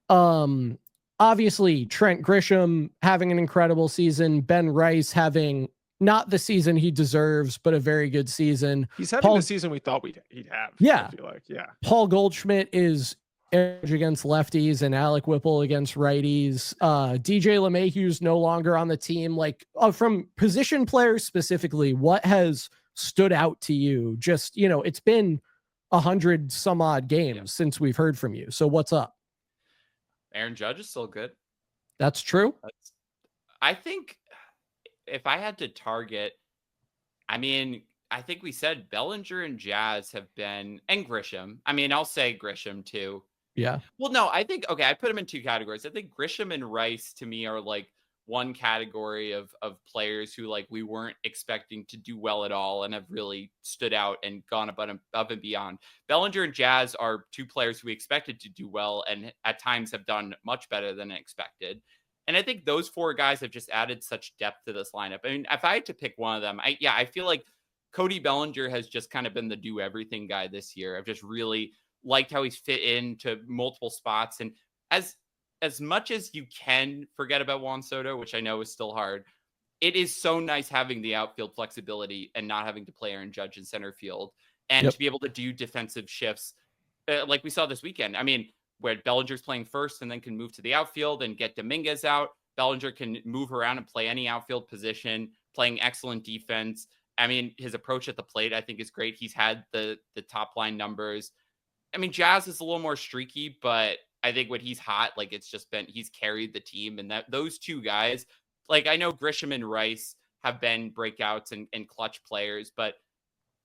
Obviously Trent Grisham having an incredible season, Ben Rice having not the season he deserves, but a very good season. He's having the season we thought he'd have. Yeah. I feel like, Paul Goldschmidt is edge against lefties and Alec Whipple against righties. DJ LeMahieu's no longer on the team. Like from position players specifically, what has stood out to you? Just, it's been 100 some odd games since we've heard from you. So what's up? Aaron Judge is still good. That's true. I think if I had to target, I mean, I think we said Bellinger and Jazz have been, and Grisham. I mean, I'll say Grisham too. Yeah. Well, no, I think, I put them in 2 categories. I think Grisham and Rice to me are like one category of players who like we weren't expecting to do well at all and have really stood out and gone above and beyond. Bellinger and Jazz are 2 players who we expected to do well and at times have done much better than expected. And I think those 4 guys have just added such depth to this lineup. I mean, if I had to pick one of them, I feel like Cody Bellinger has just kind of been the do everything guy this year. I've just really liked how he's fit into multiple spots. And as much as you can forget about Juan Soto, which I know is still hard, it is so nice having the outfield flexibility and not having to play Aaron Judge in center field and to be able to do defensive shifts like we saw this weekend. I mean, where Bellinger's playing first and then can move to the outfield and get Dominguez out. Bellinger can move around and play any outfield position, playing excellent defense. I mean, his approach at the plate, I think, is great. He's had the top line numbers. I mean, Jazz is a little more streaky, but I think when he's hot, like he's carried the team, and that those two guys, like I know Grisham and Rice have been breakouts and clutch players, but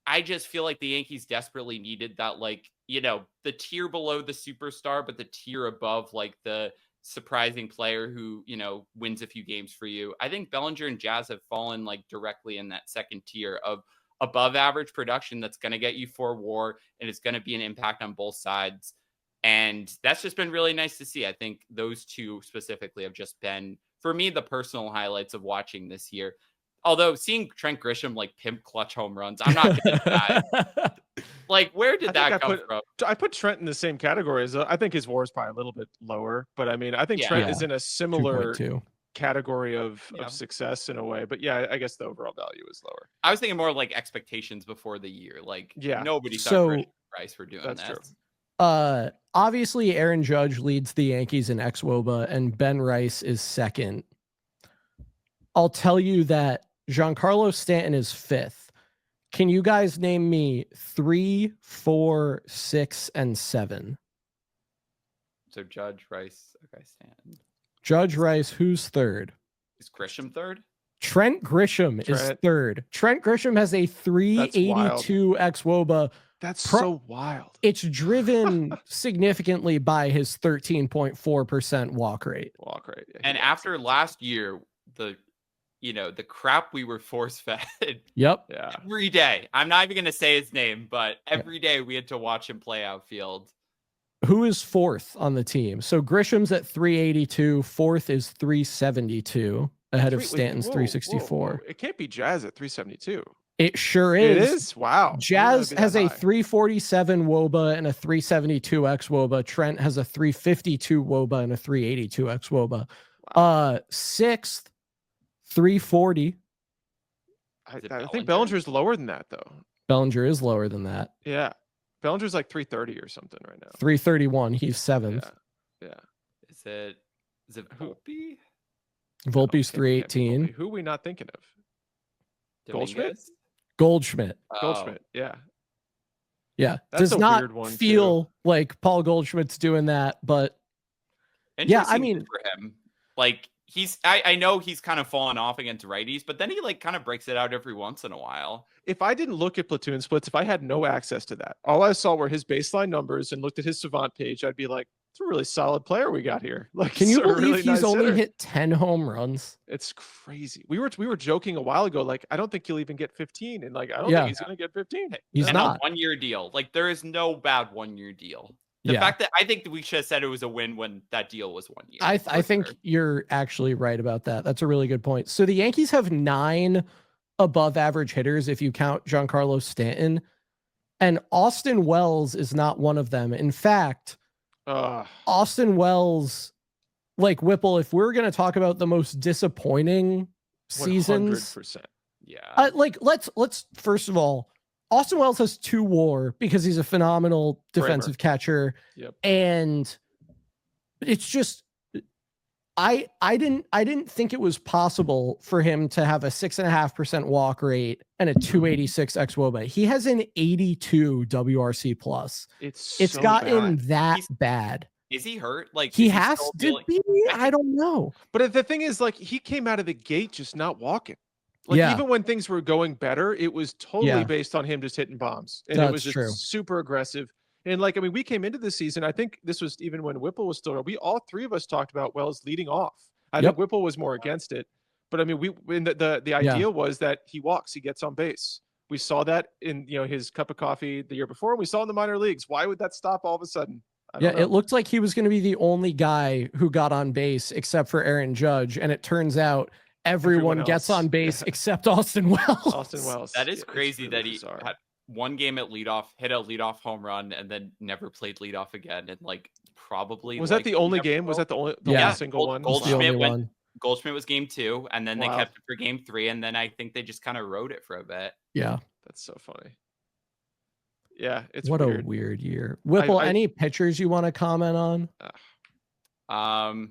I just feel like the Yankees desperately needed that, like, the tier below the superstar, but the tier above, like the surprising player who, wins a few games for you. I think Bellinger and Jazz have fallen like directly in that second tier of above average production that's going to get you for WAR, and it's going to be an impact on both sides. And that's just been really nice to see. I think those two specifically have just been, for me, the personal highlights of watching this year. Although seeing Trent Grisham like pimp clutch home runs, I'm not going to deny. Like, where did that come from? I put Trent in the same category as I think his WAR is probably a little bit lower, but I mean, I think Trent is in a similar category of success in a way. But yeah, I guess the overall value is lower. I was thinking more like expectations before the year. Like, nobody thought Grisham Rice were doing that's this. True. Obviously, Aaron Judge leads the Yankees in xWOBA, and Ben Rice is second. I'll tell you that Giancarlo Stanton is fifth. Can you guys name me 3, 4, 6, and 7? So Judge, Rice, okay, Stanton. Judge, Rice, who's third? Is Grisham third? Trent Grisham is third. Trent Grisham has a 382 xWOBA. That's so wild. It's driven significantly by his 13.4% walk rate. Yeah, and after last year, the crap we were force fed. Yep. Yeah. Every day. I'm not even going to say his name, but every day we had to watch him play outfield. Who is fourth on the team? So Grisham's at 382. Fourth is 372, ahead of Stanton's 364. Whoa. It can't be Jazz at 372. It sure is. It is? Wow. Jazz has a 347 WOBA and a 372 xWOBA. Trent has a 352 WOBA and a 382 xWOBA. Wow. Sixth, 340. I think Bellinger's lower than that, though. Bellinger is lower than that. Yeah. Bellinger's like 330 or something right now. 331. He's seventh. Yeah. Is it Volpe? Volpe's 318. Who are we not thinking of? Dominguez? Goldschmidt. Goldschmidt. Yeah. Yeah. That's does not feel like Paul Goldschmidt's doing that, but yeah, I mean, for him, like I know he's kind of fallen off against righties, but then he like kind of breaks it out every once in a while. If I didn't look at platoon splits, if I had no access to that, all I saw were his baseline numbers and looked at his Savant page, I'd be like, it's a really solid player we got here. Like, can you believe really he's only hit 10 home runs? It's crazy. We were joking a while ago, like, I don't think he'll even get 15. And like, I don't think he's going to get 15. He's not. A 1-year deal. Like, there is no bad 1-year deal. The fact that I think we should have said it was a win when that deal was 1 year. I think you're actually right about that. That's a really good point. So the Yankees have 9 above average hitters if you count Giancarlo Stanton, and Austin Wells is not one of them. In fact, Austin Wells, like Whipple, if we're going to talk about the most disappointing seasons, 100%. Yeah. Like let's first of all, Austin Wells has 2 WAR because he's a phenomenal defensive catcher. Yep. And it's just, I didn't think it was possible for him to have a 6.5% walk rate and a 286 xWOBA. He has an 82 WRC plus. It's so gotten that bad. Is he hurt? Like, he has to be. I don't know. But the thing is, like, he came out of the gate just not walking. Like, even when things were going better, it was totally based on him just hitting bombs. And it was just super aggressive. And like, I mean, we came into the season, I think this was even when Whipple was still, all 3 of us talked about Wells leading off. I think Whipple was more against it. But I mean, the idea was that he walks, he gets on base. We saw that in, his cup of coffee the year before, and we saw in the minor leagues. Why would that stop all of a sudden? It looked like he was going to be the only guy who got on base except for Aaron Judge. And it turns out everyone gets on base except Austin Wells. Austin Wells. That is crazy that he had 1 game at leadoff, hit a leadoff home run, and then never played leadoff again. And like, probably was that the only game? Was that the only single one? Goldschmidt was game 2, and then they kept it for game 3, and then I think they just kind of rode it for a bit. Yeah, that's so funny. Yeah, it's what weird. A weird year. Whipple, any pitchers you want to comment on?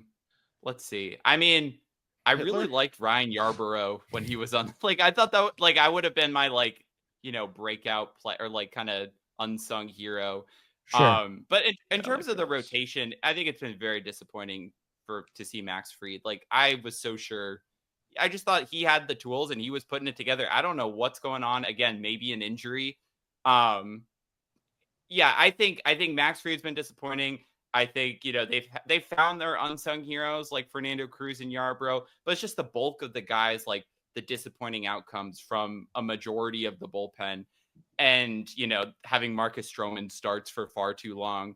Let's see. I mean, I Hitler? really liked Ryan Yarborough when he was on. Like, I thought that like I would have been my like breakout play or like kind of unsung hero. Sure. But in Yeah, I terms like of the those. rotation, I think it's been very disappointing to see Max Fried. Like, I was so sure. I just thought he had the tools and he was putting it together. I don't know what's going on. Again, maybe an injury. Yeah, I think Max Fried's been disappointing. I think they've found their unsung heroes like Fernando Cruz and Yarbrough, but it's just the bulk of the guys, like the disappointing outcomes from a majority of the bullpen, and having Marcus Stroman starts for far too long.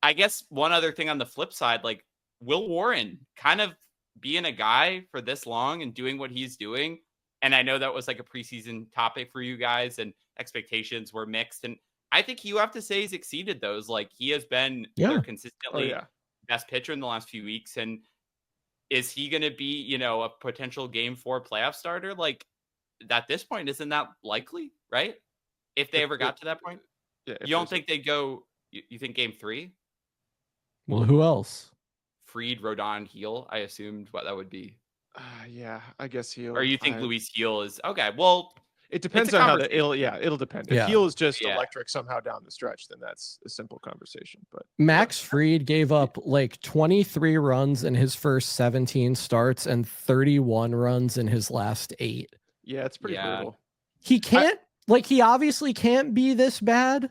I guess one other thing on the flip side, like Will Warren kind of being a guy for this long and doing what he's doing. And I know that was like a preseason topic for you guys and expectations were mixed. And I think you have to say he's exceeded those. Like, he has been their consistently best pitcher in the last few weeks. And is he going to be, a potential game 4 playoff starter? Like, at this point, isn't that likely, right? If they ever got to that point? Yeah, You don't think they'd go, you think game 3? Well, who else? Fried, Rodon, Heel. I assumed what that would be. Yeah, I guess Heel. Or you think Luis Heel is okay? Well, it depends on how it'll depend. If Heel is just electric somehow down the stretch, then that's a simple conversation. But Max Fried gave up like 23 runs in his first 17 starts and 31 runs in his last 8. Yeah, it's pretty brutal. He can't he obviously can't be this bad.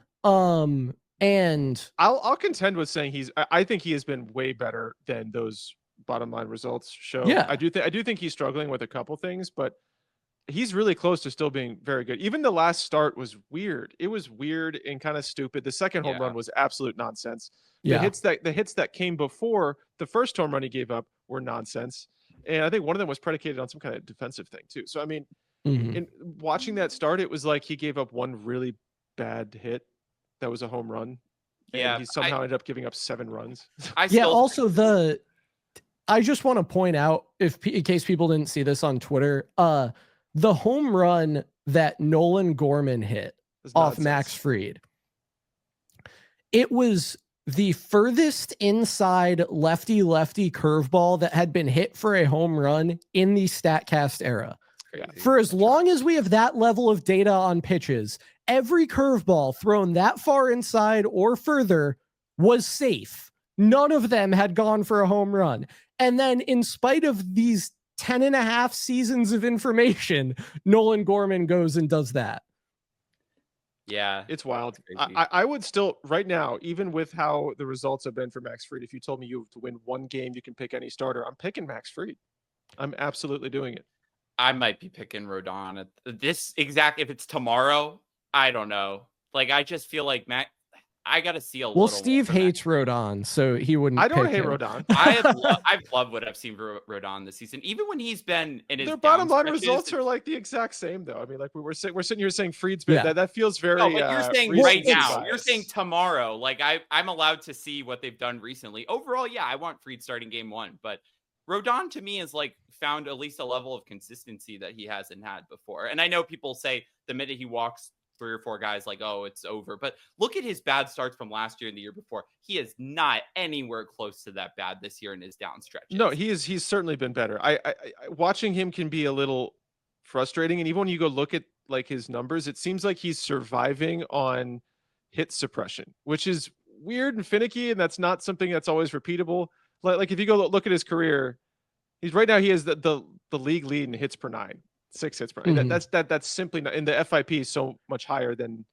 And I'll contend with saying I think he has been way better than those bottom line results show. Yeah. I do think he's struggling with a couple things, but he's really close to still being very good. Even the last start was weird. It was weird and kind of stupid. The second home run was absolute nonsense. The hits that came before the first home run he gave up were nonsense. And I think one of them was predicated on some kind of defensive thing too. So I mean, in watching that start, it was like he gave up one really bad hit that was a home run. Yeah, and he somehow ended up giving up 7 runs. I just want to point out, in case people didn't see this on Twitter, the home run that Nolan Gorman hit off Max Fried, it was the furthest inside lefty curveball that had been hit for a home run in the StatCast era. For as long as we have that level of data on pitches, every curveball thrown that far inside or further was safe. None of them had gone for a home run. And then, in spite of these 10 and a half seasons of information, Nolan Gorman goes and does that. Yeah, it's wild. I would still, right now, even with how the results have been for Max Fried, if you told me you have to win one game, you can pick any starter, I'm picking Max Fried. I'm absolutely doing it. I might be picking Rodon at this exact. If it's tomorrow, I don't know. Like, I just feel like I got to see a little. Well, Steve hates Rodon, so he wouldn't. I don't hate Rodon. I've loved what I've seen for Rodon this season, even when he's been in his. Their bottom line results are like the exact same, though. I mean, like we're sitting here saying Fried's been that feels very. No, but you're saying right now. You're saying tomorrow. Like I'm allowed to see what they've done recently. Overall, yeah, I want Fried starting game 1, but Rodon to me is like found at least a level of consistency that he hasn't had before. And I know people say the minute he walks 3 or 4 guys, like, oh, it's over. But look at his bad starts from last year and the year before. He is not anywhere close to that bad this year in his down stretches. No, he's certainly been better. I watching him can be a little frustrating. And even when you go look at like his numbers, it seems like he's surviving on hit suppression, which is weird and finicky. And that's not something that's always repeatable. Like if you go look at his career, he has the league lead in hits per 9. 6 hits per. That's simply not in the FIP is so much higher than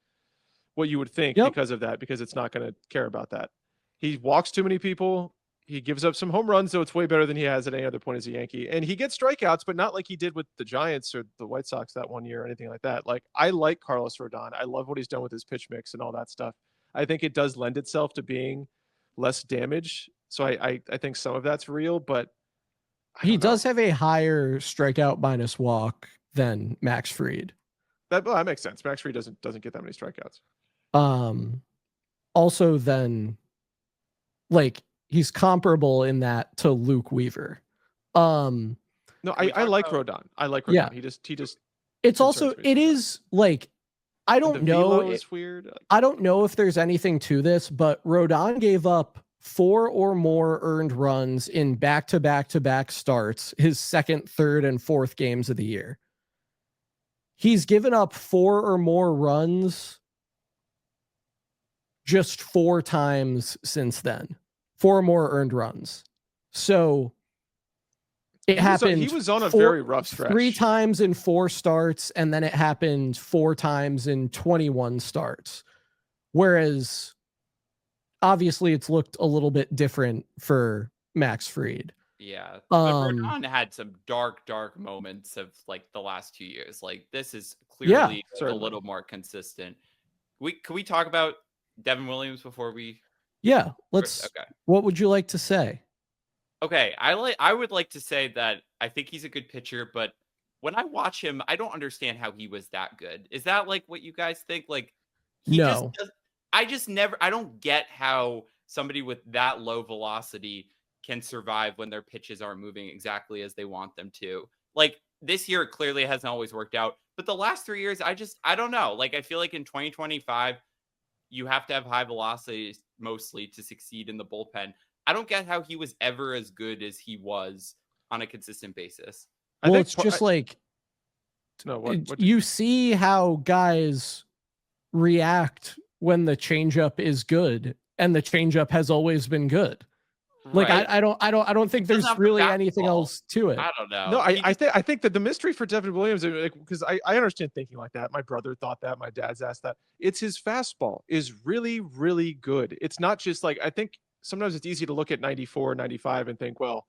what you would think because of that, because it's not going to care about that. He walks too many people. He gives up some home runs, so it's way better than he has at any other point as a Yankee. And he gets strikeouts, but not like he did with the Giants or the White Sox that one year or anything like that. Like, I like Carlos Rodon. I love what he's done with his pitch mix and all that stuff. I think it does lend itself to being less damage. So I think some of that's real, but he does have a higher strikeout minus walk than Max Fried. That makes sense. Max Fried doesn't get that many strikeouts. Also, then, like, he's comparable in that to Luke Weaver. No, I like Rodon. I like Rodon. Yeah. He just. It's also it is like, I don't know. It's weird. I don't know if there's anything to this, but Rodon gave up 4 or more earned runs in back-to-back-to-back starts, his second, third, and fourth games of the year. He's given up 4 or more runs just 4 times since then. 4 or more earned runs. So it happened. He was on a very rough stretch. 3 times in 4 starts, and then it happened 4 times in 21 starts. Whereas obviously it's looked a little bit different for Max Fried. Yeah. But Rodon had some dark moments of like the last 2 years. Like this is clearly a little more consistent. Can we talk about Devin Williams before we? Yeah, let's. Okay. What would you like to say? Okay, I would like to say that I think he's a good pitcher, but when I watch him, I don't understand how he was that good. Is that like what you guys think? Like he no. I don't get how somebody with that low velocity can survive when their pitches aren't moving exactly as they want them to. Like this year, it clearly hasn't always worked out, but the last 3 years, I don't know. Like I feel like in 2025, you have to have high velocities mostly to succeed in the bullpen. I don't get how he was ever as good as he was on a consistent basis. Well, it's just like you see how guys react when the changeup is good, and the changeup has always been good. Like right. I don't think there's really anything else to it. I don't know. No, I think that the mystery for Devin Williams, because I understand thinking like that. My brother thought that. My dad's asked that. It's his fastball is really, really good. It's not just like, I think sometimes it's easy to look at 94, 95 and think, well,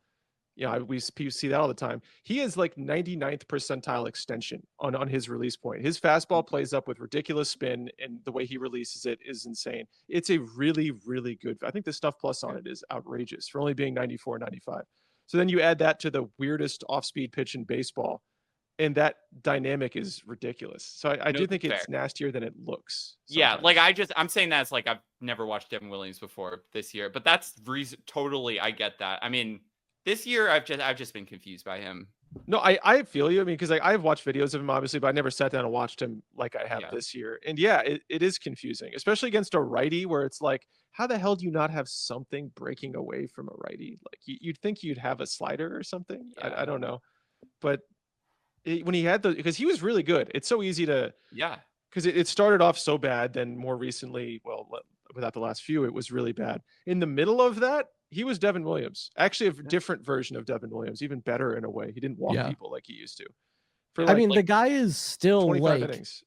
we see that all the time. He is like 99th percentile extension on his release point. His fastball plays up with ridiculous spin, and the way he releases it is insane. It's a really, really good. I think the stuff plus on it is outrageous for only being 94, 95. So then you add that to the weirdest off-speed pitch in baseball, and that dynamic is ridiculous. So I do think it's nastier than it looks. Sometimes. Yeah, like I'm saying that it's like I've never watched Devin Williams before this year, but that's totally I get that. I mean, this year I've just been confused by him. No, I feel you. I mean, because I've watched videos of him obviously, but I never sat down and watched him like I have this year. And yeah, it is confusing, especially against a righty where it's like, how the hell do you not have something breaking away from a righty? Like you'd think you'd have a slider or something. Yeah. I don't know, but when he had because he was really good. It's so easy to because it started off so bad. Then more recently, well, without the last few, it was really bad. In the middle of that, he was Devin Williams, actually a different version of Devin Williams, even better in a way. He didn't walk people like he used to. The guy is still like innings.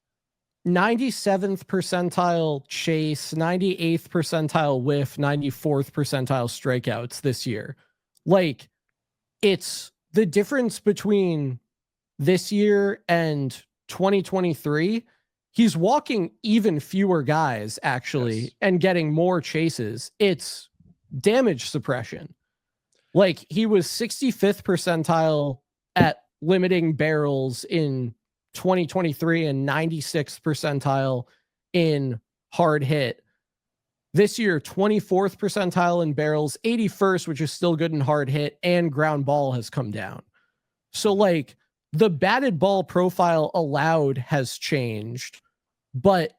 97th percentile chase, 98th percentile whiff, 94th percentile strikeouts this year. Like, it's the difference between this year and 2023. He's walking even fewer guys, actually, and getting more chases. It's damage suppression. Like he was 65th percentile at limiting barrels in 2023 and 96th percentile in hard hit. This year, 24th percentile in barrels, 81st, which is still good in hard hit, and ground ball has come down. So like the batted ball profile allowed has changed, but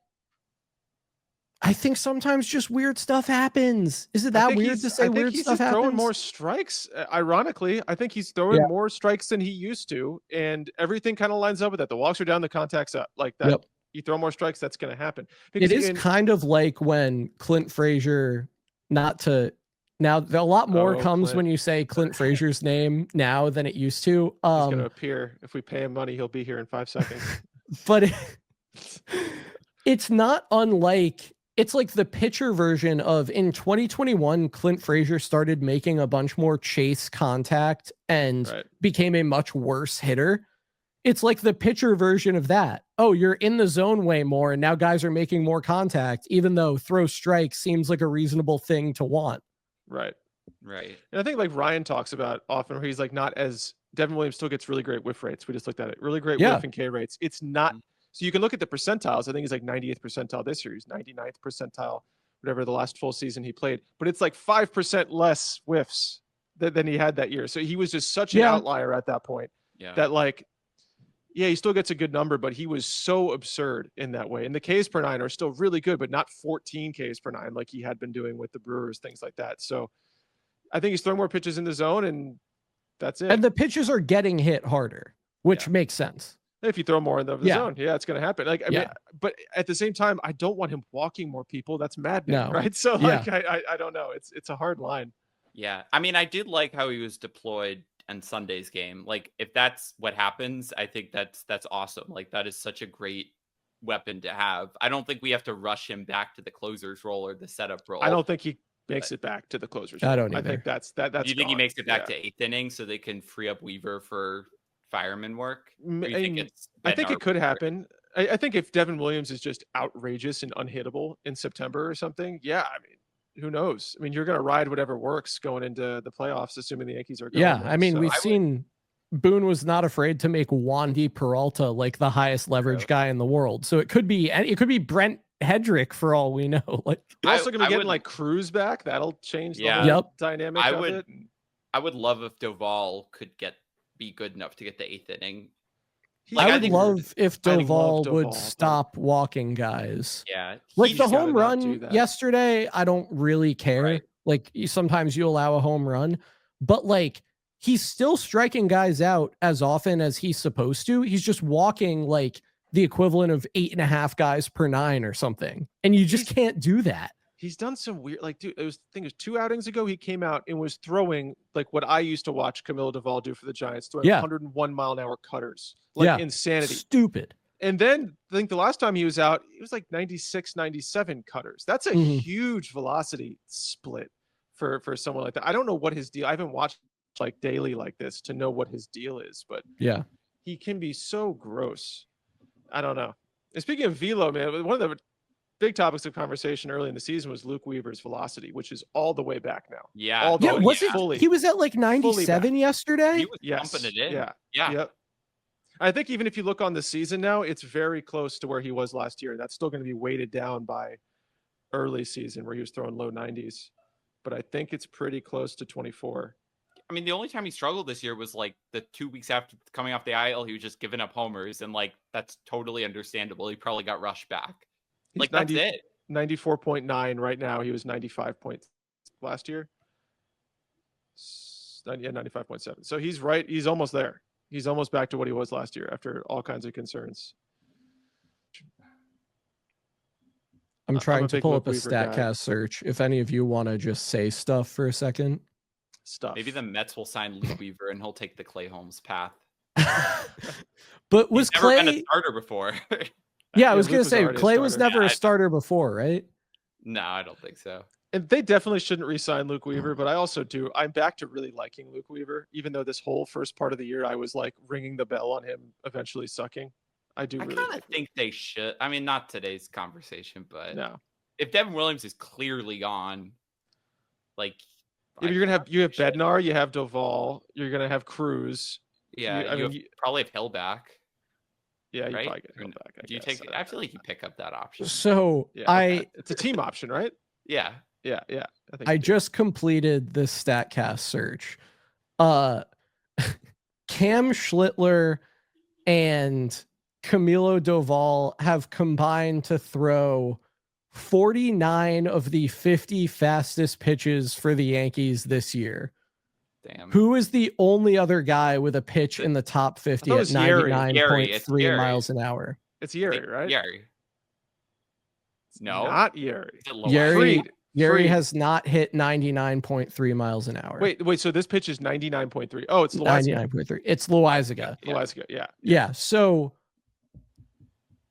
I think sometimes just weird stuff happens. Is it that weird to say weird stuff happens? Throwing more strikes. Ironically, I think he's throwing more strikes than he used to, and everything kind of lines up with that. The walks are down, the contact's up. Like that, you throw more strikes, that's going to happen. Because it is kind of like when Clint Frazier, now a lot more comes when you say Clint Frazier's name now than it used to. He's going to appear. If we pay him money, he'll be here in 5 seconds. But it's not unlike. It's like the pitcher version of in 2021, Clint Frazier started making a bunch more chase contact and became a much worse hitter. It's like the pitcher version of that. Oh, you're in the zone way more, and now guys are making more contact, even though throw strike seems like a reasonable thing to want. Right. And I think like Ryan talks about often where he's like not as Devin Williams still gets really great whiff rates. We just looked at it. Really great whiff and K rates. It's not. So you can look at the percentiles. I think he's like 90th percentile this year. He's 99th percentile, whatever the last full season he played. But it's like 5% less whiffs than he had that year. So he was just such an outlier at that point that like Yeah, he still gets a good number, but he was so absurd in that way. And the Ks per nine are still really good, but not 14 Ks per nine like he had been doing with the Brewers, things like that. So I think he's throwing more pitches in the zone, and that's it. And the pitches are getting hit harder, which makes sense. If you throw more in the zone, it's going to happen. Like, I mean, but at the same time, I don't want him walking more people. That's maddening, right? So like, I don't know. It's a hard line. Yeah. I mean, I did like how he was deployed on Sunday's game. Like, if that's what happens, I think that's awesome. Like, that is such a great weapon to have. I don't think we have to rush him back to the closer's role or the setup role. I don't think he makes it back to the closer's role. I don't either. I think that's that. That's. Do you think he makes it back to 8th inning so they can free up Weaver for fireman work? I think it could happen. I think if Devin Williams is just outrageous and unhittable in September or something, I mean, who knows? I mean, you're going to ride whatever works going into the playoffs, assuming the Yankees are going. Yeah, I mean, we've seen Boone was not afraid to make Wandy Peralta like the highest leverage guy in the world. So it could be Brent Hedrick for all we know. Like, you're also going to be getting like Cruz back. That'll change the whole dynamic of it. I would love if Doval could be good enough to get the 8th inning. Like, I would love if Doval would stop walking guys. Yeah. Like the home run yesterday, I don't really care. Right. Like sometimes you allow a home run, but like he's still striking guys out as often as he's supposed to. He's just walking like the equivalent of 8.5 guys per 9 or something. And you just can't do that. He's done some weird, like, dude, I think it was 2 outings ago. He came out and was throwing like what I used to watch Camilo Doval do for the Giants, throwing 101 mile an hour cutters, like insanity. Stupid. And then I think the last time he was out, it was like 96, 97 cutters. That's a huge velocity split for someone like that. I don't know what his deal. I haven't watched like daily like this to know what his deal is, but he can be so gross. I don't know. And speaking of velo, man, one of the big topics of conversation early in the season was Luke Weaver's velocity, which is all the way back now. Yeah. He was at like 97 yesterday. He was pumping it in. Yeah. Yep. I think even if you look on the season now, it's very close to where he was last year. That's still going to be weighted down by early season where he was throwing low 90s. But I think it's pretty close to 24. I mean, the only time he struggled this year was like the 2 weeks after coming off the IL, he was just giving up homers. And like, that's totally understandable. He probably got rushed back. He's like 90, that's it. 94.9 right now. He was 95 points last year. 95.7. So he's right. He's almost there. He's almost back to what he was last year after all kinds of concerns. I'm trying to pull up a StatCast search. If any of you want to just say stuff for a second. Maybe the Mets will sign Luke Weaver and he'll take the Clay Holmes path. But was He's never Clay been a starter before? Yeah, I was going to say, Clay was never a starter before, right? No, I don't think so. And they definitely shouldn't re-sign Luke Weaver, but I also do. I'm back to really liking Luke Weaver, even though this whole first part of the year I was like ringing the bell on him eventually sucking. I kind of think they should. I mean, not today's conversation, but no. If Devin Williams is clearly gone, like you're gonna have Bednar, you have Doval, you're gonna have Cruz. Yeah, you probably have Hill back. Yeah, you probably get Hill back. Do you take? I feel like you pick up that option. So it's a team option, right? Yeah. I just completed the StatCast search. Cam Schlittler and Camilo Doval have combined to throw 49 of the 50 fastest pitches for the Yankees this year. Damn. Who is the only other guy with a pitch in the top 50 at 99.3 miles an hour? It's Yeri, right? Yeri. No. Not Yeri. Yeri has not hit 99.3 miles an hour. Wait. So this pitch is 99.3. Oh, it's Loizaga. 99.3. It's Loizaga. Loizaga, yeah. So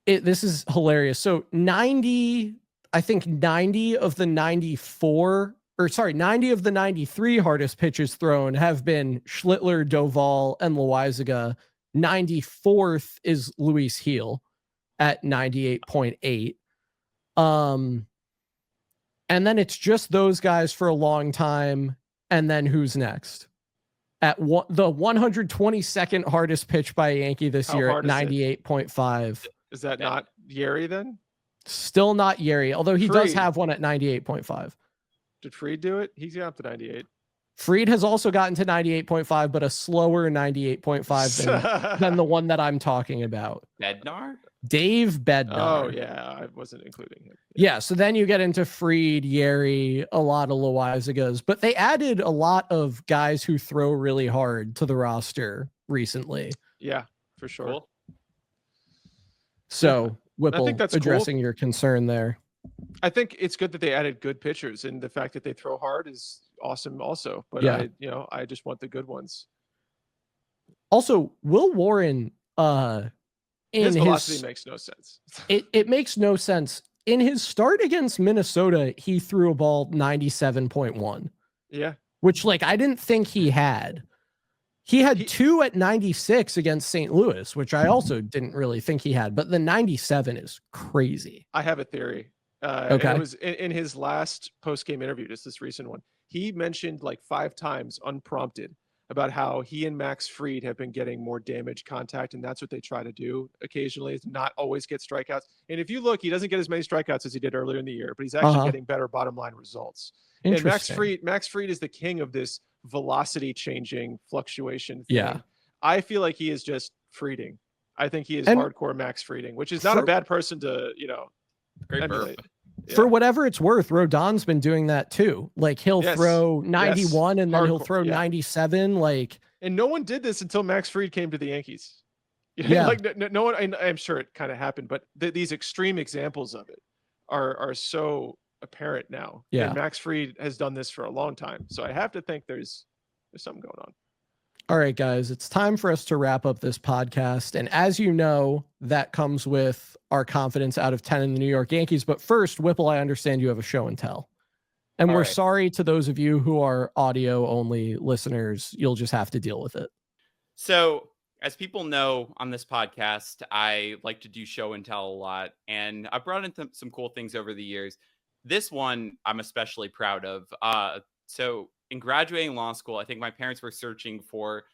this is hilarious. So 90 of the 90 of the 93 hardest pitches thrown have been Schlittler, Doval, and Loizaga. 94th is Luis Heel at 98.8. And then it's just those guys for a long time. And then who's next? At the 122nd hardest pitch by a Yankee this year at 98.5. Is that not Yeri then? Still not Yeri, although he does have one at 98.5. Did Fried do it? He's got up to 98. Fried has also gotten to 98.5, but a slower 98.5 than the one that I'm talking about. Bednar? Dave Bednar. Oh, yeah. I wasn't including him. Yeah. So then you get into Fried, Yeri, a lot of Loizagas, but they added a lot of guys who throw really hard to the roster recently. Yeah, for sure. Cool. So Whipple, I think that's addressing cool. your concern there. I think it's good that they added good pitchers, and the fact that they throw hard is awesome also. But Yeah. I just want the good ones. Also, Will Warren, his velocity makes no sense. It makes no sense. In his start against Minnesota, he threw a ball 97.1. Yeah. Which, like, I didn't think he had. He had 2 at 96 against St. Louis, which I also didn't really think he had. But the 97 is crazy. I have a theory. Okay. It was in his last post-game interview, just this recent one. He mentioned like 5 times unprompted about how he and Max Fried have been getting more damage contact, and that's what they try to do occasionally, is not always get strikeouts. And if you look, he doesn't get as many strikeouts as he did earlier in the year, but he's actually getting better bottom line results. And Max Fried is the king of this velocity changing fluctuation thing. Yeah. I feel like he is just Frieding. I think he is hardcore Max Frieding, which is not a bad person to, Great emulate. Yeah. For whatever it's worth, Rodon's been doing that too. Like he'll throw 91 and then he'll throw 97. Like, and no one did this until Max Fried came to the Yankees. Yeah. Like no one, I'm sure it kind of happened, but these extreme examples of it are so apparent now. Yeah. And Max Fried has done this for a long time. So I have to think there's something going on. All right, guys, it's time for us to wrap up this podcast. And as you know, that comes with our confidence out of 10 in the New York Yankees. But first, Whipple, I understand you have a show and tell. And we're sorry to those of you who are audio only listeners. You'll just have to deal with it. So, as people know on this podcast, I like to do show and tell a lot. And I've brought in some cool things over the years. This one I'm especially proud of. So in graduating law school, I think my parents were searching for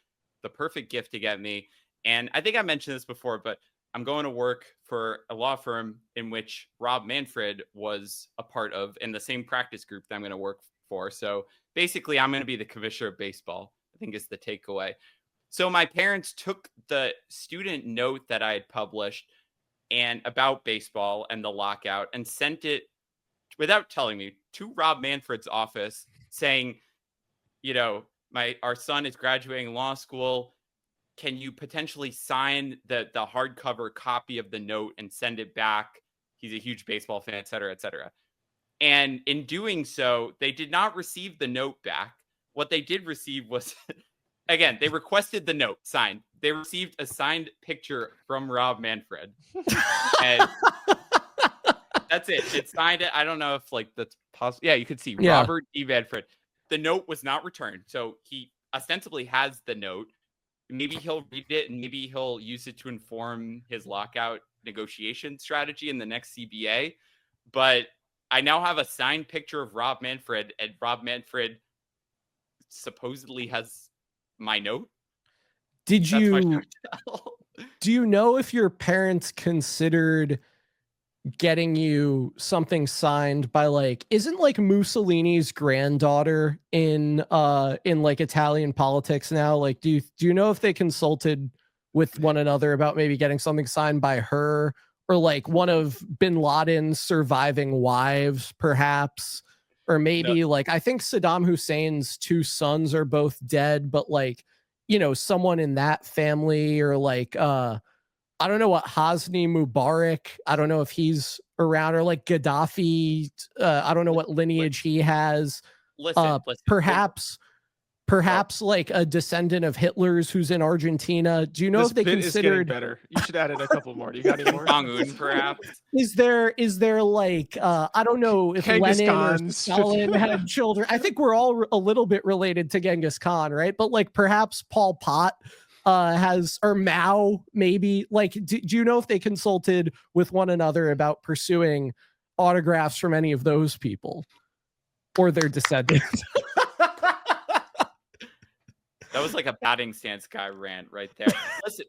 the perfect gift to get me. And I think I mentioned this before, but I'm going to work for a law firm in which Rob Manfred was a part of, in the same practice group that I'm going to work for. So basically, I'm going to be the commissioner of baseball, I think is the takeaway. So my parents took the student note that I had published and about baseball and the lockout and sent it, without telling me, to Rob Manfred's office saying, our son is graduating law school. Can you potentially sign the hardcover copy of the note and send it back? He's a huge baseball fan, et cetera, et cetera. And in doing so, they did not receive the note back. What they did receive was, again, they requested the note signed. They received a signed picture from Rob Manfred. And that's it. It signed it. I don't know if that's possible. Yeah, you could see Robert E. Manfred. The note was not returned. So he ostensibly has the note. Maybe he'll read it and maybe he'll use it to inform his lockout negotiation strategy in the next CBA. But I now have a signed picture of Rob Manfred, and Rob Manfred supposedly has my note. Do you know if your parents considered getting you something signed by isn't Mussolini's granddaughter in Italian politics now? Do you know if they consulted with one another about maybe getting something signed by her, or one of bin Laden's surviving wives, perhaps? Or maybe I think Saddam Hussein's 2 sons are both dead, but someone in that family, or I don't know what Hosni Mubarak, I don't know if he's around, or Gaddafi. I don't know what lineage he has. Listen. Perhaps a descendant of Hitler's who's in Argentina. Do you know if they considered better? You should add in a couple more. Do you got any more? Jong-un, perhaps. Is there I don't know if Lenin or Stalin had children. I think we're all a little bit related to Genghis Khan, right? But perhaps Pol Pot has, or Mao, maybe. Do you know if they consulted with one another about pursuing autographs from any of those people or their descendants? That was like a batting stance guy rant right there.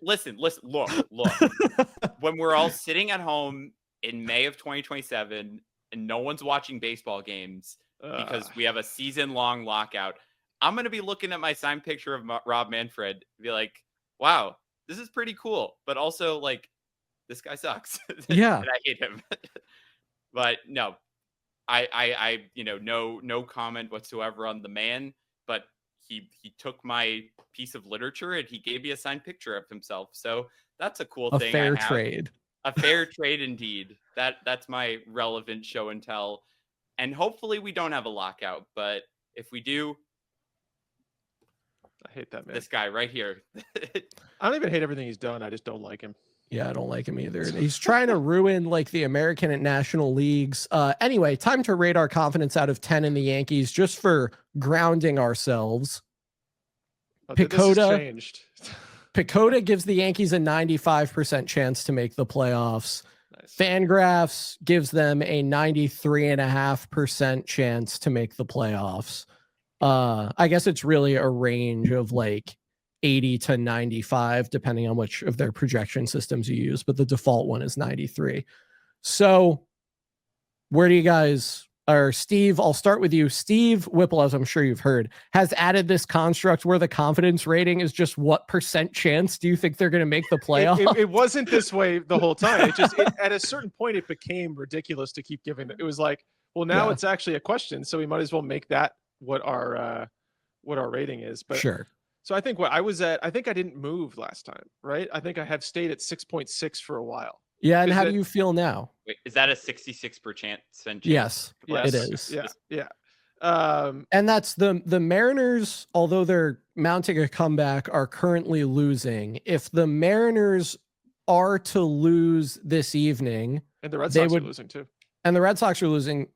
Listen, look. When we're all sitting at home in May of 2027 and no one's watching baseball games because we have a season-long lockout, I'm going to be looking at my signed picture of Rob Manfred and be like, wow, this is pretty cool. But also, like, this guy sucks. Yeah. And I hate him. But no, I no comment whatsoever on the man. But he took my piece of literature and he gave me a signed picture of himself. So that's a cool A thing. fair I have. trade. A fair trade indeed. That's my relevant show and tell. And hopefully we don't have a lockout. But if we do, I hate that man. this guy right here. I don't even hate everything he's done. I just don't like him. Yeah, I don't like him either. He's trying to ruin like the American and National Leagues. Anyway, time to rate our confidence out of 10 in the Yankees just for grounding ourselves. Picoda gives the Yankees a 95% chance to make the playoffs. Nice. Fangraphs gives them a 93.5% chance to make the playoffs. I guess it's really a range of like 80 to 95, depending on which of their projection systems you use, but the default one is 93. So where do you guys, or Steve, I'll start with you. Steve Whipple, as I'm sure you've heard, has added this construct where the confidence rating is just what % chance do you think they're going to make the playoff? It wasn't this way the whole time. At a certain point, it became ridiculous to keep giving it. It was like, well, now it's actually a question, so we might as well make that what our rating is. But sure. So I think what I was at, I think I didn't move last time, right? I think I have stayed at 6.6 for a while. Yeah, and how do you feel now? Wait, is that a 66% chance? Yes, it is. Yeah. And that's the Mariners, although they're mounting a comeback, are currently losing. If the Mariners are to lose this evening, and the Red Sox are losing too. And the Red Sox are losing.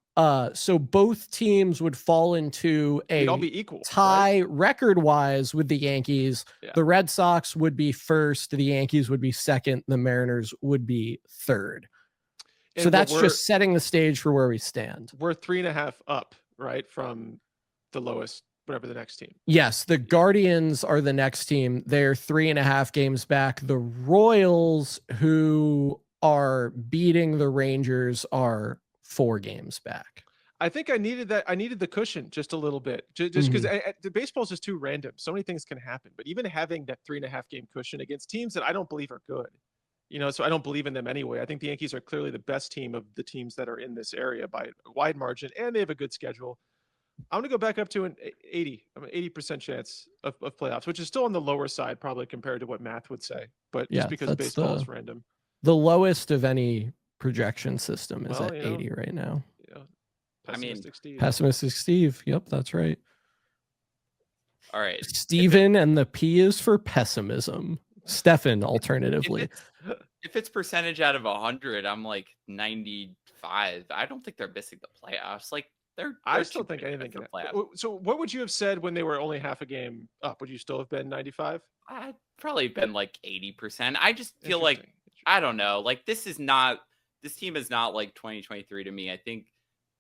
So both teams would fall into a all be equal, tie record-wise with the Yankees. Yeah. The Red Sox would be first. The Yankees would be second. The Mariners would be third. And so that's just setting the stage for where we stand. We're 3.5 up, right, from the lowest, whatever the next team. Yes, the Guardians are the next team. They're 3.5 games back. The Royals, who are beating the Rangers, are 4 games back. I think I needed that. I needed the cushion just a little bit, just because the baseball is just too random. So many things can happen. But even having that 3.5 game cushion against teams that I don't believe are good, so I don't believe in them anyway. I think the Yankees are clearly the best team of the teams that are in this area by a wide margin, and they have a good schedule. I'm going to go back up to an 80% chance of playoffs, which is still on the lower side probably compared to what math would say. But just because baseball is random, the lowest of any projection system is at 80 right now. Yeah. Pessimistic Steve. Yep, that's right. All right. Steven, and the P is for pessimism. Stefan, alternatively. If it's percentage out of 100, I'm like 95. I don't think they're missing the playoffs. Like I still think anything can happen. So what would you have said when they were only half a game up? Would you still have been 95? I'd probably been like 80%. I just feel like, I don't know. Like this team is not like 2023 to me.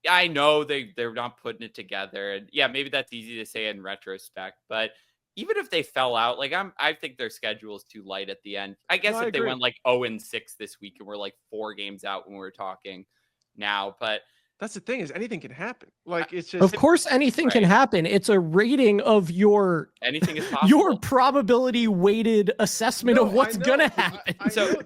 I know they're not putting it together. And yeah, maybe that's easy to say in retrospect, but even if they fell out, like I think their schedule is too light at the end. I guess if they went like 0-6 this week and we're like 4 games out when we're talking now, but that's the thing is anything can happen. Like it's just, of course, anything can happen. It's a rating of anything is possible. Your probability weighted assessment of what's gonna happen.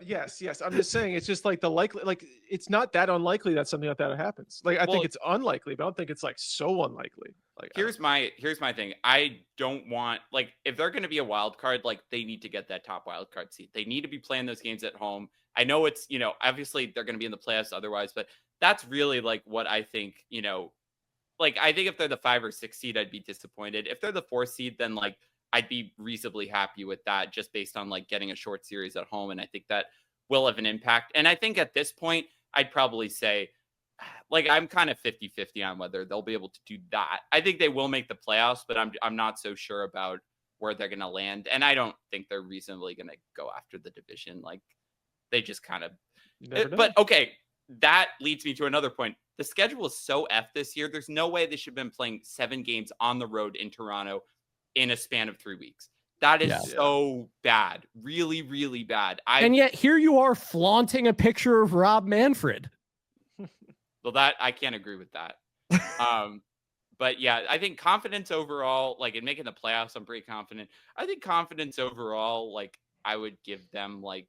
Yes. I'm just saying it's just like the likely, like it's not that unlikely that something like that happens. Like I think it's unlikely, but I don't think it's like so unlikely. Like here's my thing. I don't want, like, if they're going to be a wild card, like they need to get that top wild card seat. They need to be playing those games at home. I know it's, obviously they're going to be in the playoffs otherwise, but that's really like what I think, like I think if they're the 5 or 6 seed, I'd be disappointed. If they're the 4 seed, then like I'd be reasonably happy with that just based on like getting a short series at home. And I think that will have an impact. And I think at this point, I'd probably say, like, I'm kind of 50-50 on whether they'll be able to do that. I think they will make the playoffs, but I'm not so sure about where they're going to land. And I don't think they're reasonably going to go after the division. Like they just kind of, but okay. That leads me to another point. The schedule is so F this year. There's no way they should have been playing 7 games on the road in Toronto in a span of 3 weeks. That is so bad. Really, really bad. And yet here you are flaunting a picture of Rob Manfred. Well, that I can't agree with that. But yeah, I think confidence overall, like in making the playoffs, I'm pretty confident. I think confidence overall, like I would give them like,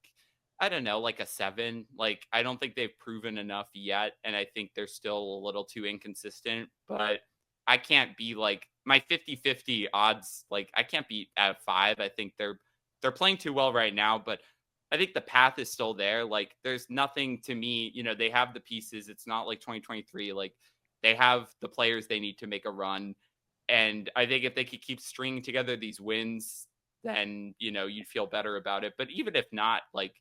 I don't know, like a 7. Like I don't think they've proven enough yet. And I think they're still a little too inconsistent, but I can't be like my 50-50 odds. Like I can't be at 5. I think they're playing too well right now, but I think the path is still there. Like there's nothing to me, they have the pieces. It's not like 2023. Like they have the players they need to make a run. And I think if they could keep stringing together these wins, then, you'd feel better about it. But even if not, like,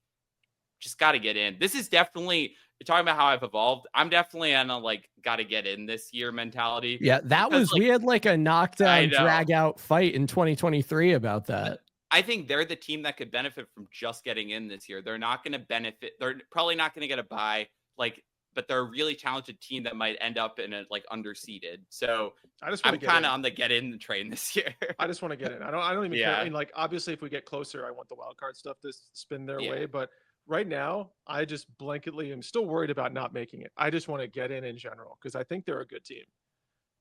just got to get in. This is definitely talking about how I've evolved. I'm definitely on a like, got to get in this year mentality. Yeah, that was, we had like a knockdown, drag out fight in 2023 about that. I think they're the team that could benefit from just getting in this year. They're not going to benefit. They're probably not going to get a bye. Like, but they're a really talented team that might end up in a like underseeded. So I'm kind of on the get in train this year. I just want to get in. I don't even care. I mean, like obviously if we get closer, I want the wild card stuff to spin their way. But right now, I just blanketly am still worried about not making it. I just want to get in general because I think they're a good team.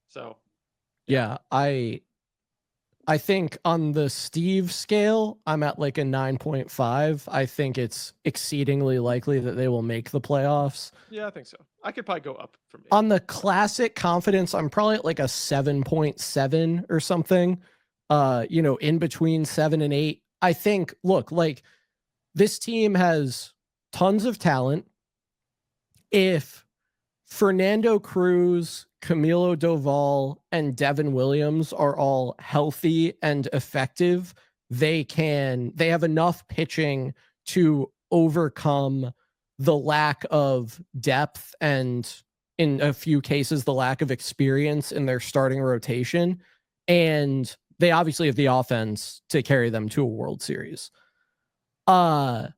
So yeah, I think on the Steve scale, I'm at like a 9.5. I think it's exceedingly likely that they will make the playoffs. Yeah, I think so. I could probably go up from 8. On the classic confidence, I'm probably at like a 7.7 or something. In between 7 and 8. I think, look, like this team has tons of talent. If Fernando Cruz, Camilo Doval, and Devin Williams are all healthy and effective, they have enough pitching to overcome the lack of depth and in a few cases the lack of experience in their starting rotation. And they obviously have the offense to carry them to a World Series. I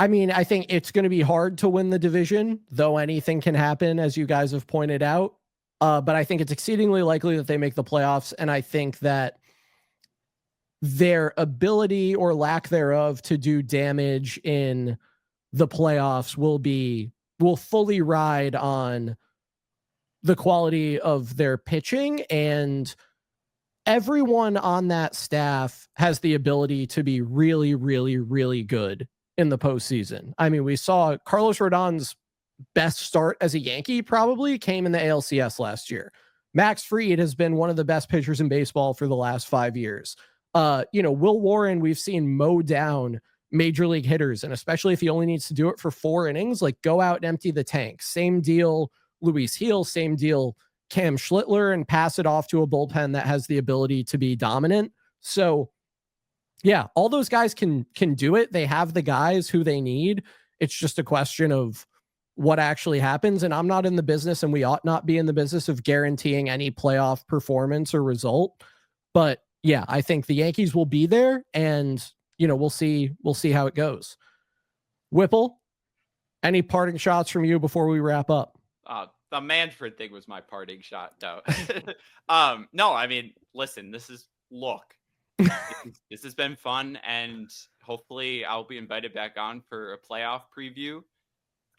mean, I think it's going to be hard to win the division, though anything can happen, as you guys have pointed out. But I think it's exceedingly likely that they make the playoffs. And I think that their ability or lack thereof to do damage in the playoffs will fully ride on the quality of their pitching, and everyone on that staff has the ability to be really, really, really good in the postseason. I mean, we saw Carlos Rodon's best start as a Yankee probably came in the ALCS last year. Max Fried has been one of the best pitchers in baseball for the last 5 years. Will Warren, we've seen mow down major league hitters, and especially if he only needs to do it for 4 innings, like go out and empty the tank. Same deal, Luis Heel, same deal, Cam Schlittler, and pass it off to a bullpen that has the ability to be dominant. So yeah, all those guys can do it. They have the guys who they need. It's just a question of what actually happens. And I'm not in the business, and we ought not be in the business of guaranteeing any playoff performance or result. But yeah, I think the Yankees will be there, and we'll see how it goes. Whipple, any parting shots from you before we wrap up? The Manfred thing was my parting shot. No, no, I mean, listen, this has been fun, and hopefully I'll be invited back on for a playoff preview,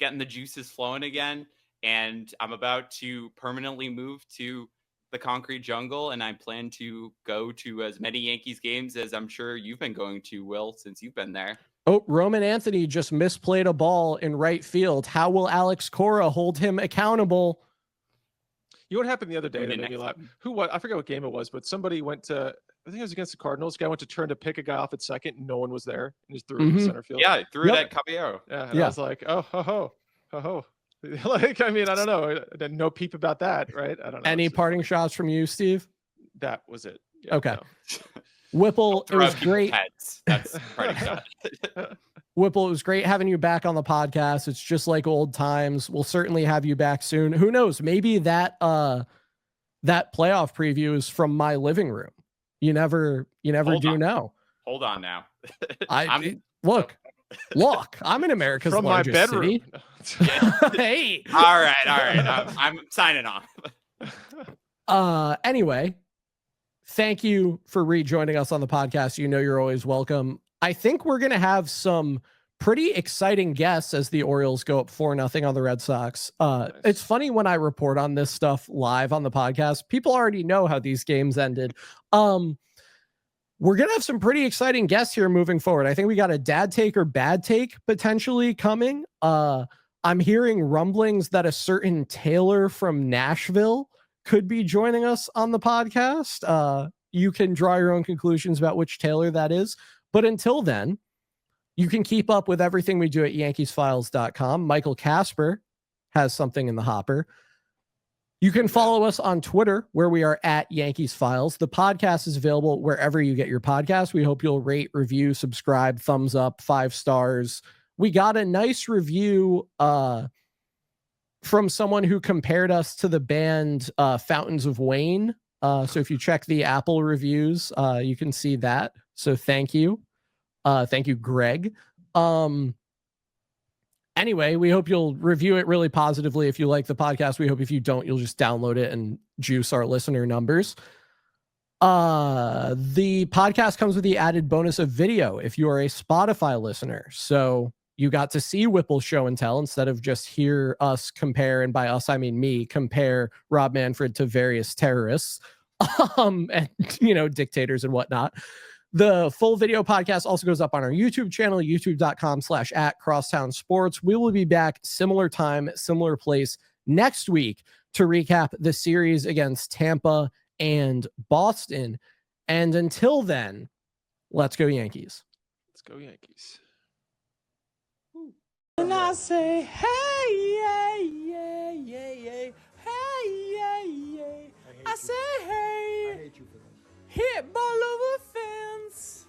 getting the juices flowing again. And I'm about to permanently move to the concrete jungle, and I plan to go to as many Yankees games as I'm sure you've been going to, Will, since you've been there. Oh, Roman Anthony just misplayed a ball in right field. How will Alex Cora hold him accountable? You know what happened the other day that made me laugh? I forget what game it was, but somebody went to, I think it was against the Cardinals. Guy went to turn to pick a guy off at second, and no one was there, and just threw it to center field. Yeah, threw it at Caballero. Yeah, and I was like, oh, ho, ho, ho. Like, I mean, I don't know. No peep about that, right? I don't know. Any parting shots from you, Steve? That was it. Yeah, okay. No. Whipple, it was great. That's parting shot. Whipple, it was great having you back on the podcast. It's just like old times. We'll certainly have you back soon. Who knows? Maybe that playoff preview is from my living room. You never know. Hold on now. Look, I'm in America's from largest my bedroom. City. Hey. All right. I'm signing off. Anyway, thank you for rejoining us on the podcast. You're always welcome. I think we're going to have some pretty exciting guests as the Orioles go up 4-0 on the Red Sox. It's funny when I report on this stuff live on the podcast, people already know how these games ended. We're going to have some pretty exciting guests here moving forward. I think we got a dad take or bad take potentially coming. I'm hearing rumblings that a certain Taylor from Nashville could be joining us on the podcast. You can draw your own conclusions about which Taylor that is. But until then, you can keep up with everything we do at YankeesFiles.com. Michael Casper has something in the hopper. You can follow us on Twitter, where we are at Yankees Files. The podcast is available wherever you get your podcasts. We hope you'll rate, review, subscribe, thumbs up, 5 stars. We got a nice review from someone who compared us to the band Fountains of Wayne. So if you check the Apple reviews, you can see that. So thank you. Thank you, Greg. Anyway, we hope you'll review it really positively if you like the podcast. We hope if you don't, you'll just download it and juice our listener numbers. The podcast comes with the added bonus of video if you are a Spotify listener. So you got to see Whipple show and tell instead of just hear us compare, and by us, I mean me, compare Rob Manfred to various terrorists, and, dictators and whatnot. The full video podcast also goes up on our YouTube channel, youtube.com/@crosstownsports. We will be back similar time, similar place next week to recap the series against Tampa and Boston. And until then, let's go Yankees. Let's go Yankees. And I say, hey, yeah, yeah, yeah, yeah, hey, yeah, yeah. I say, hey, I hate you for this. hit ball over fence.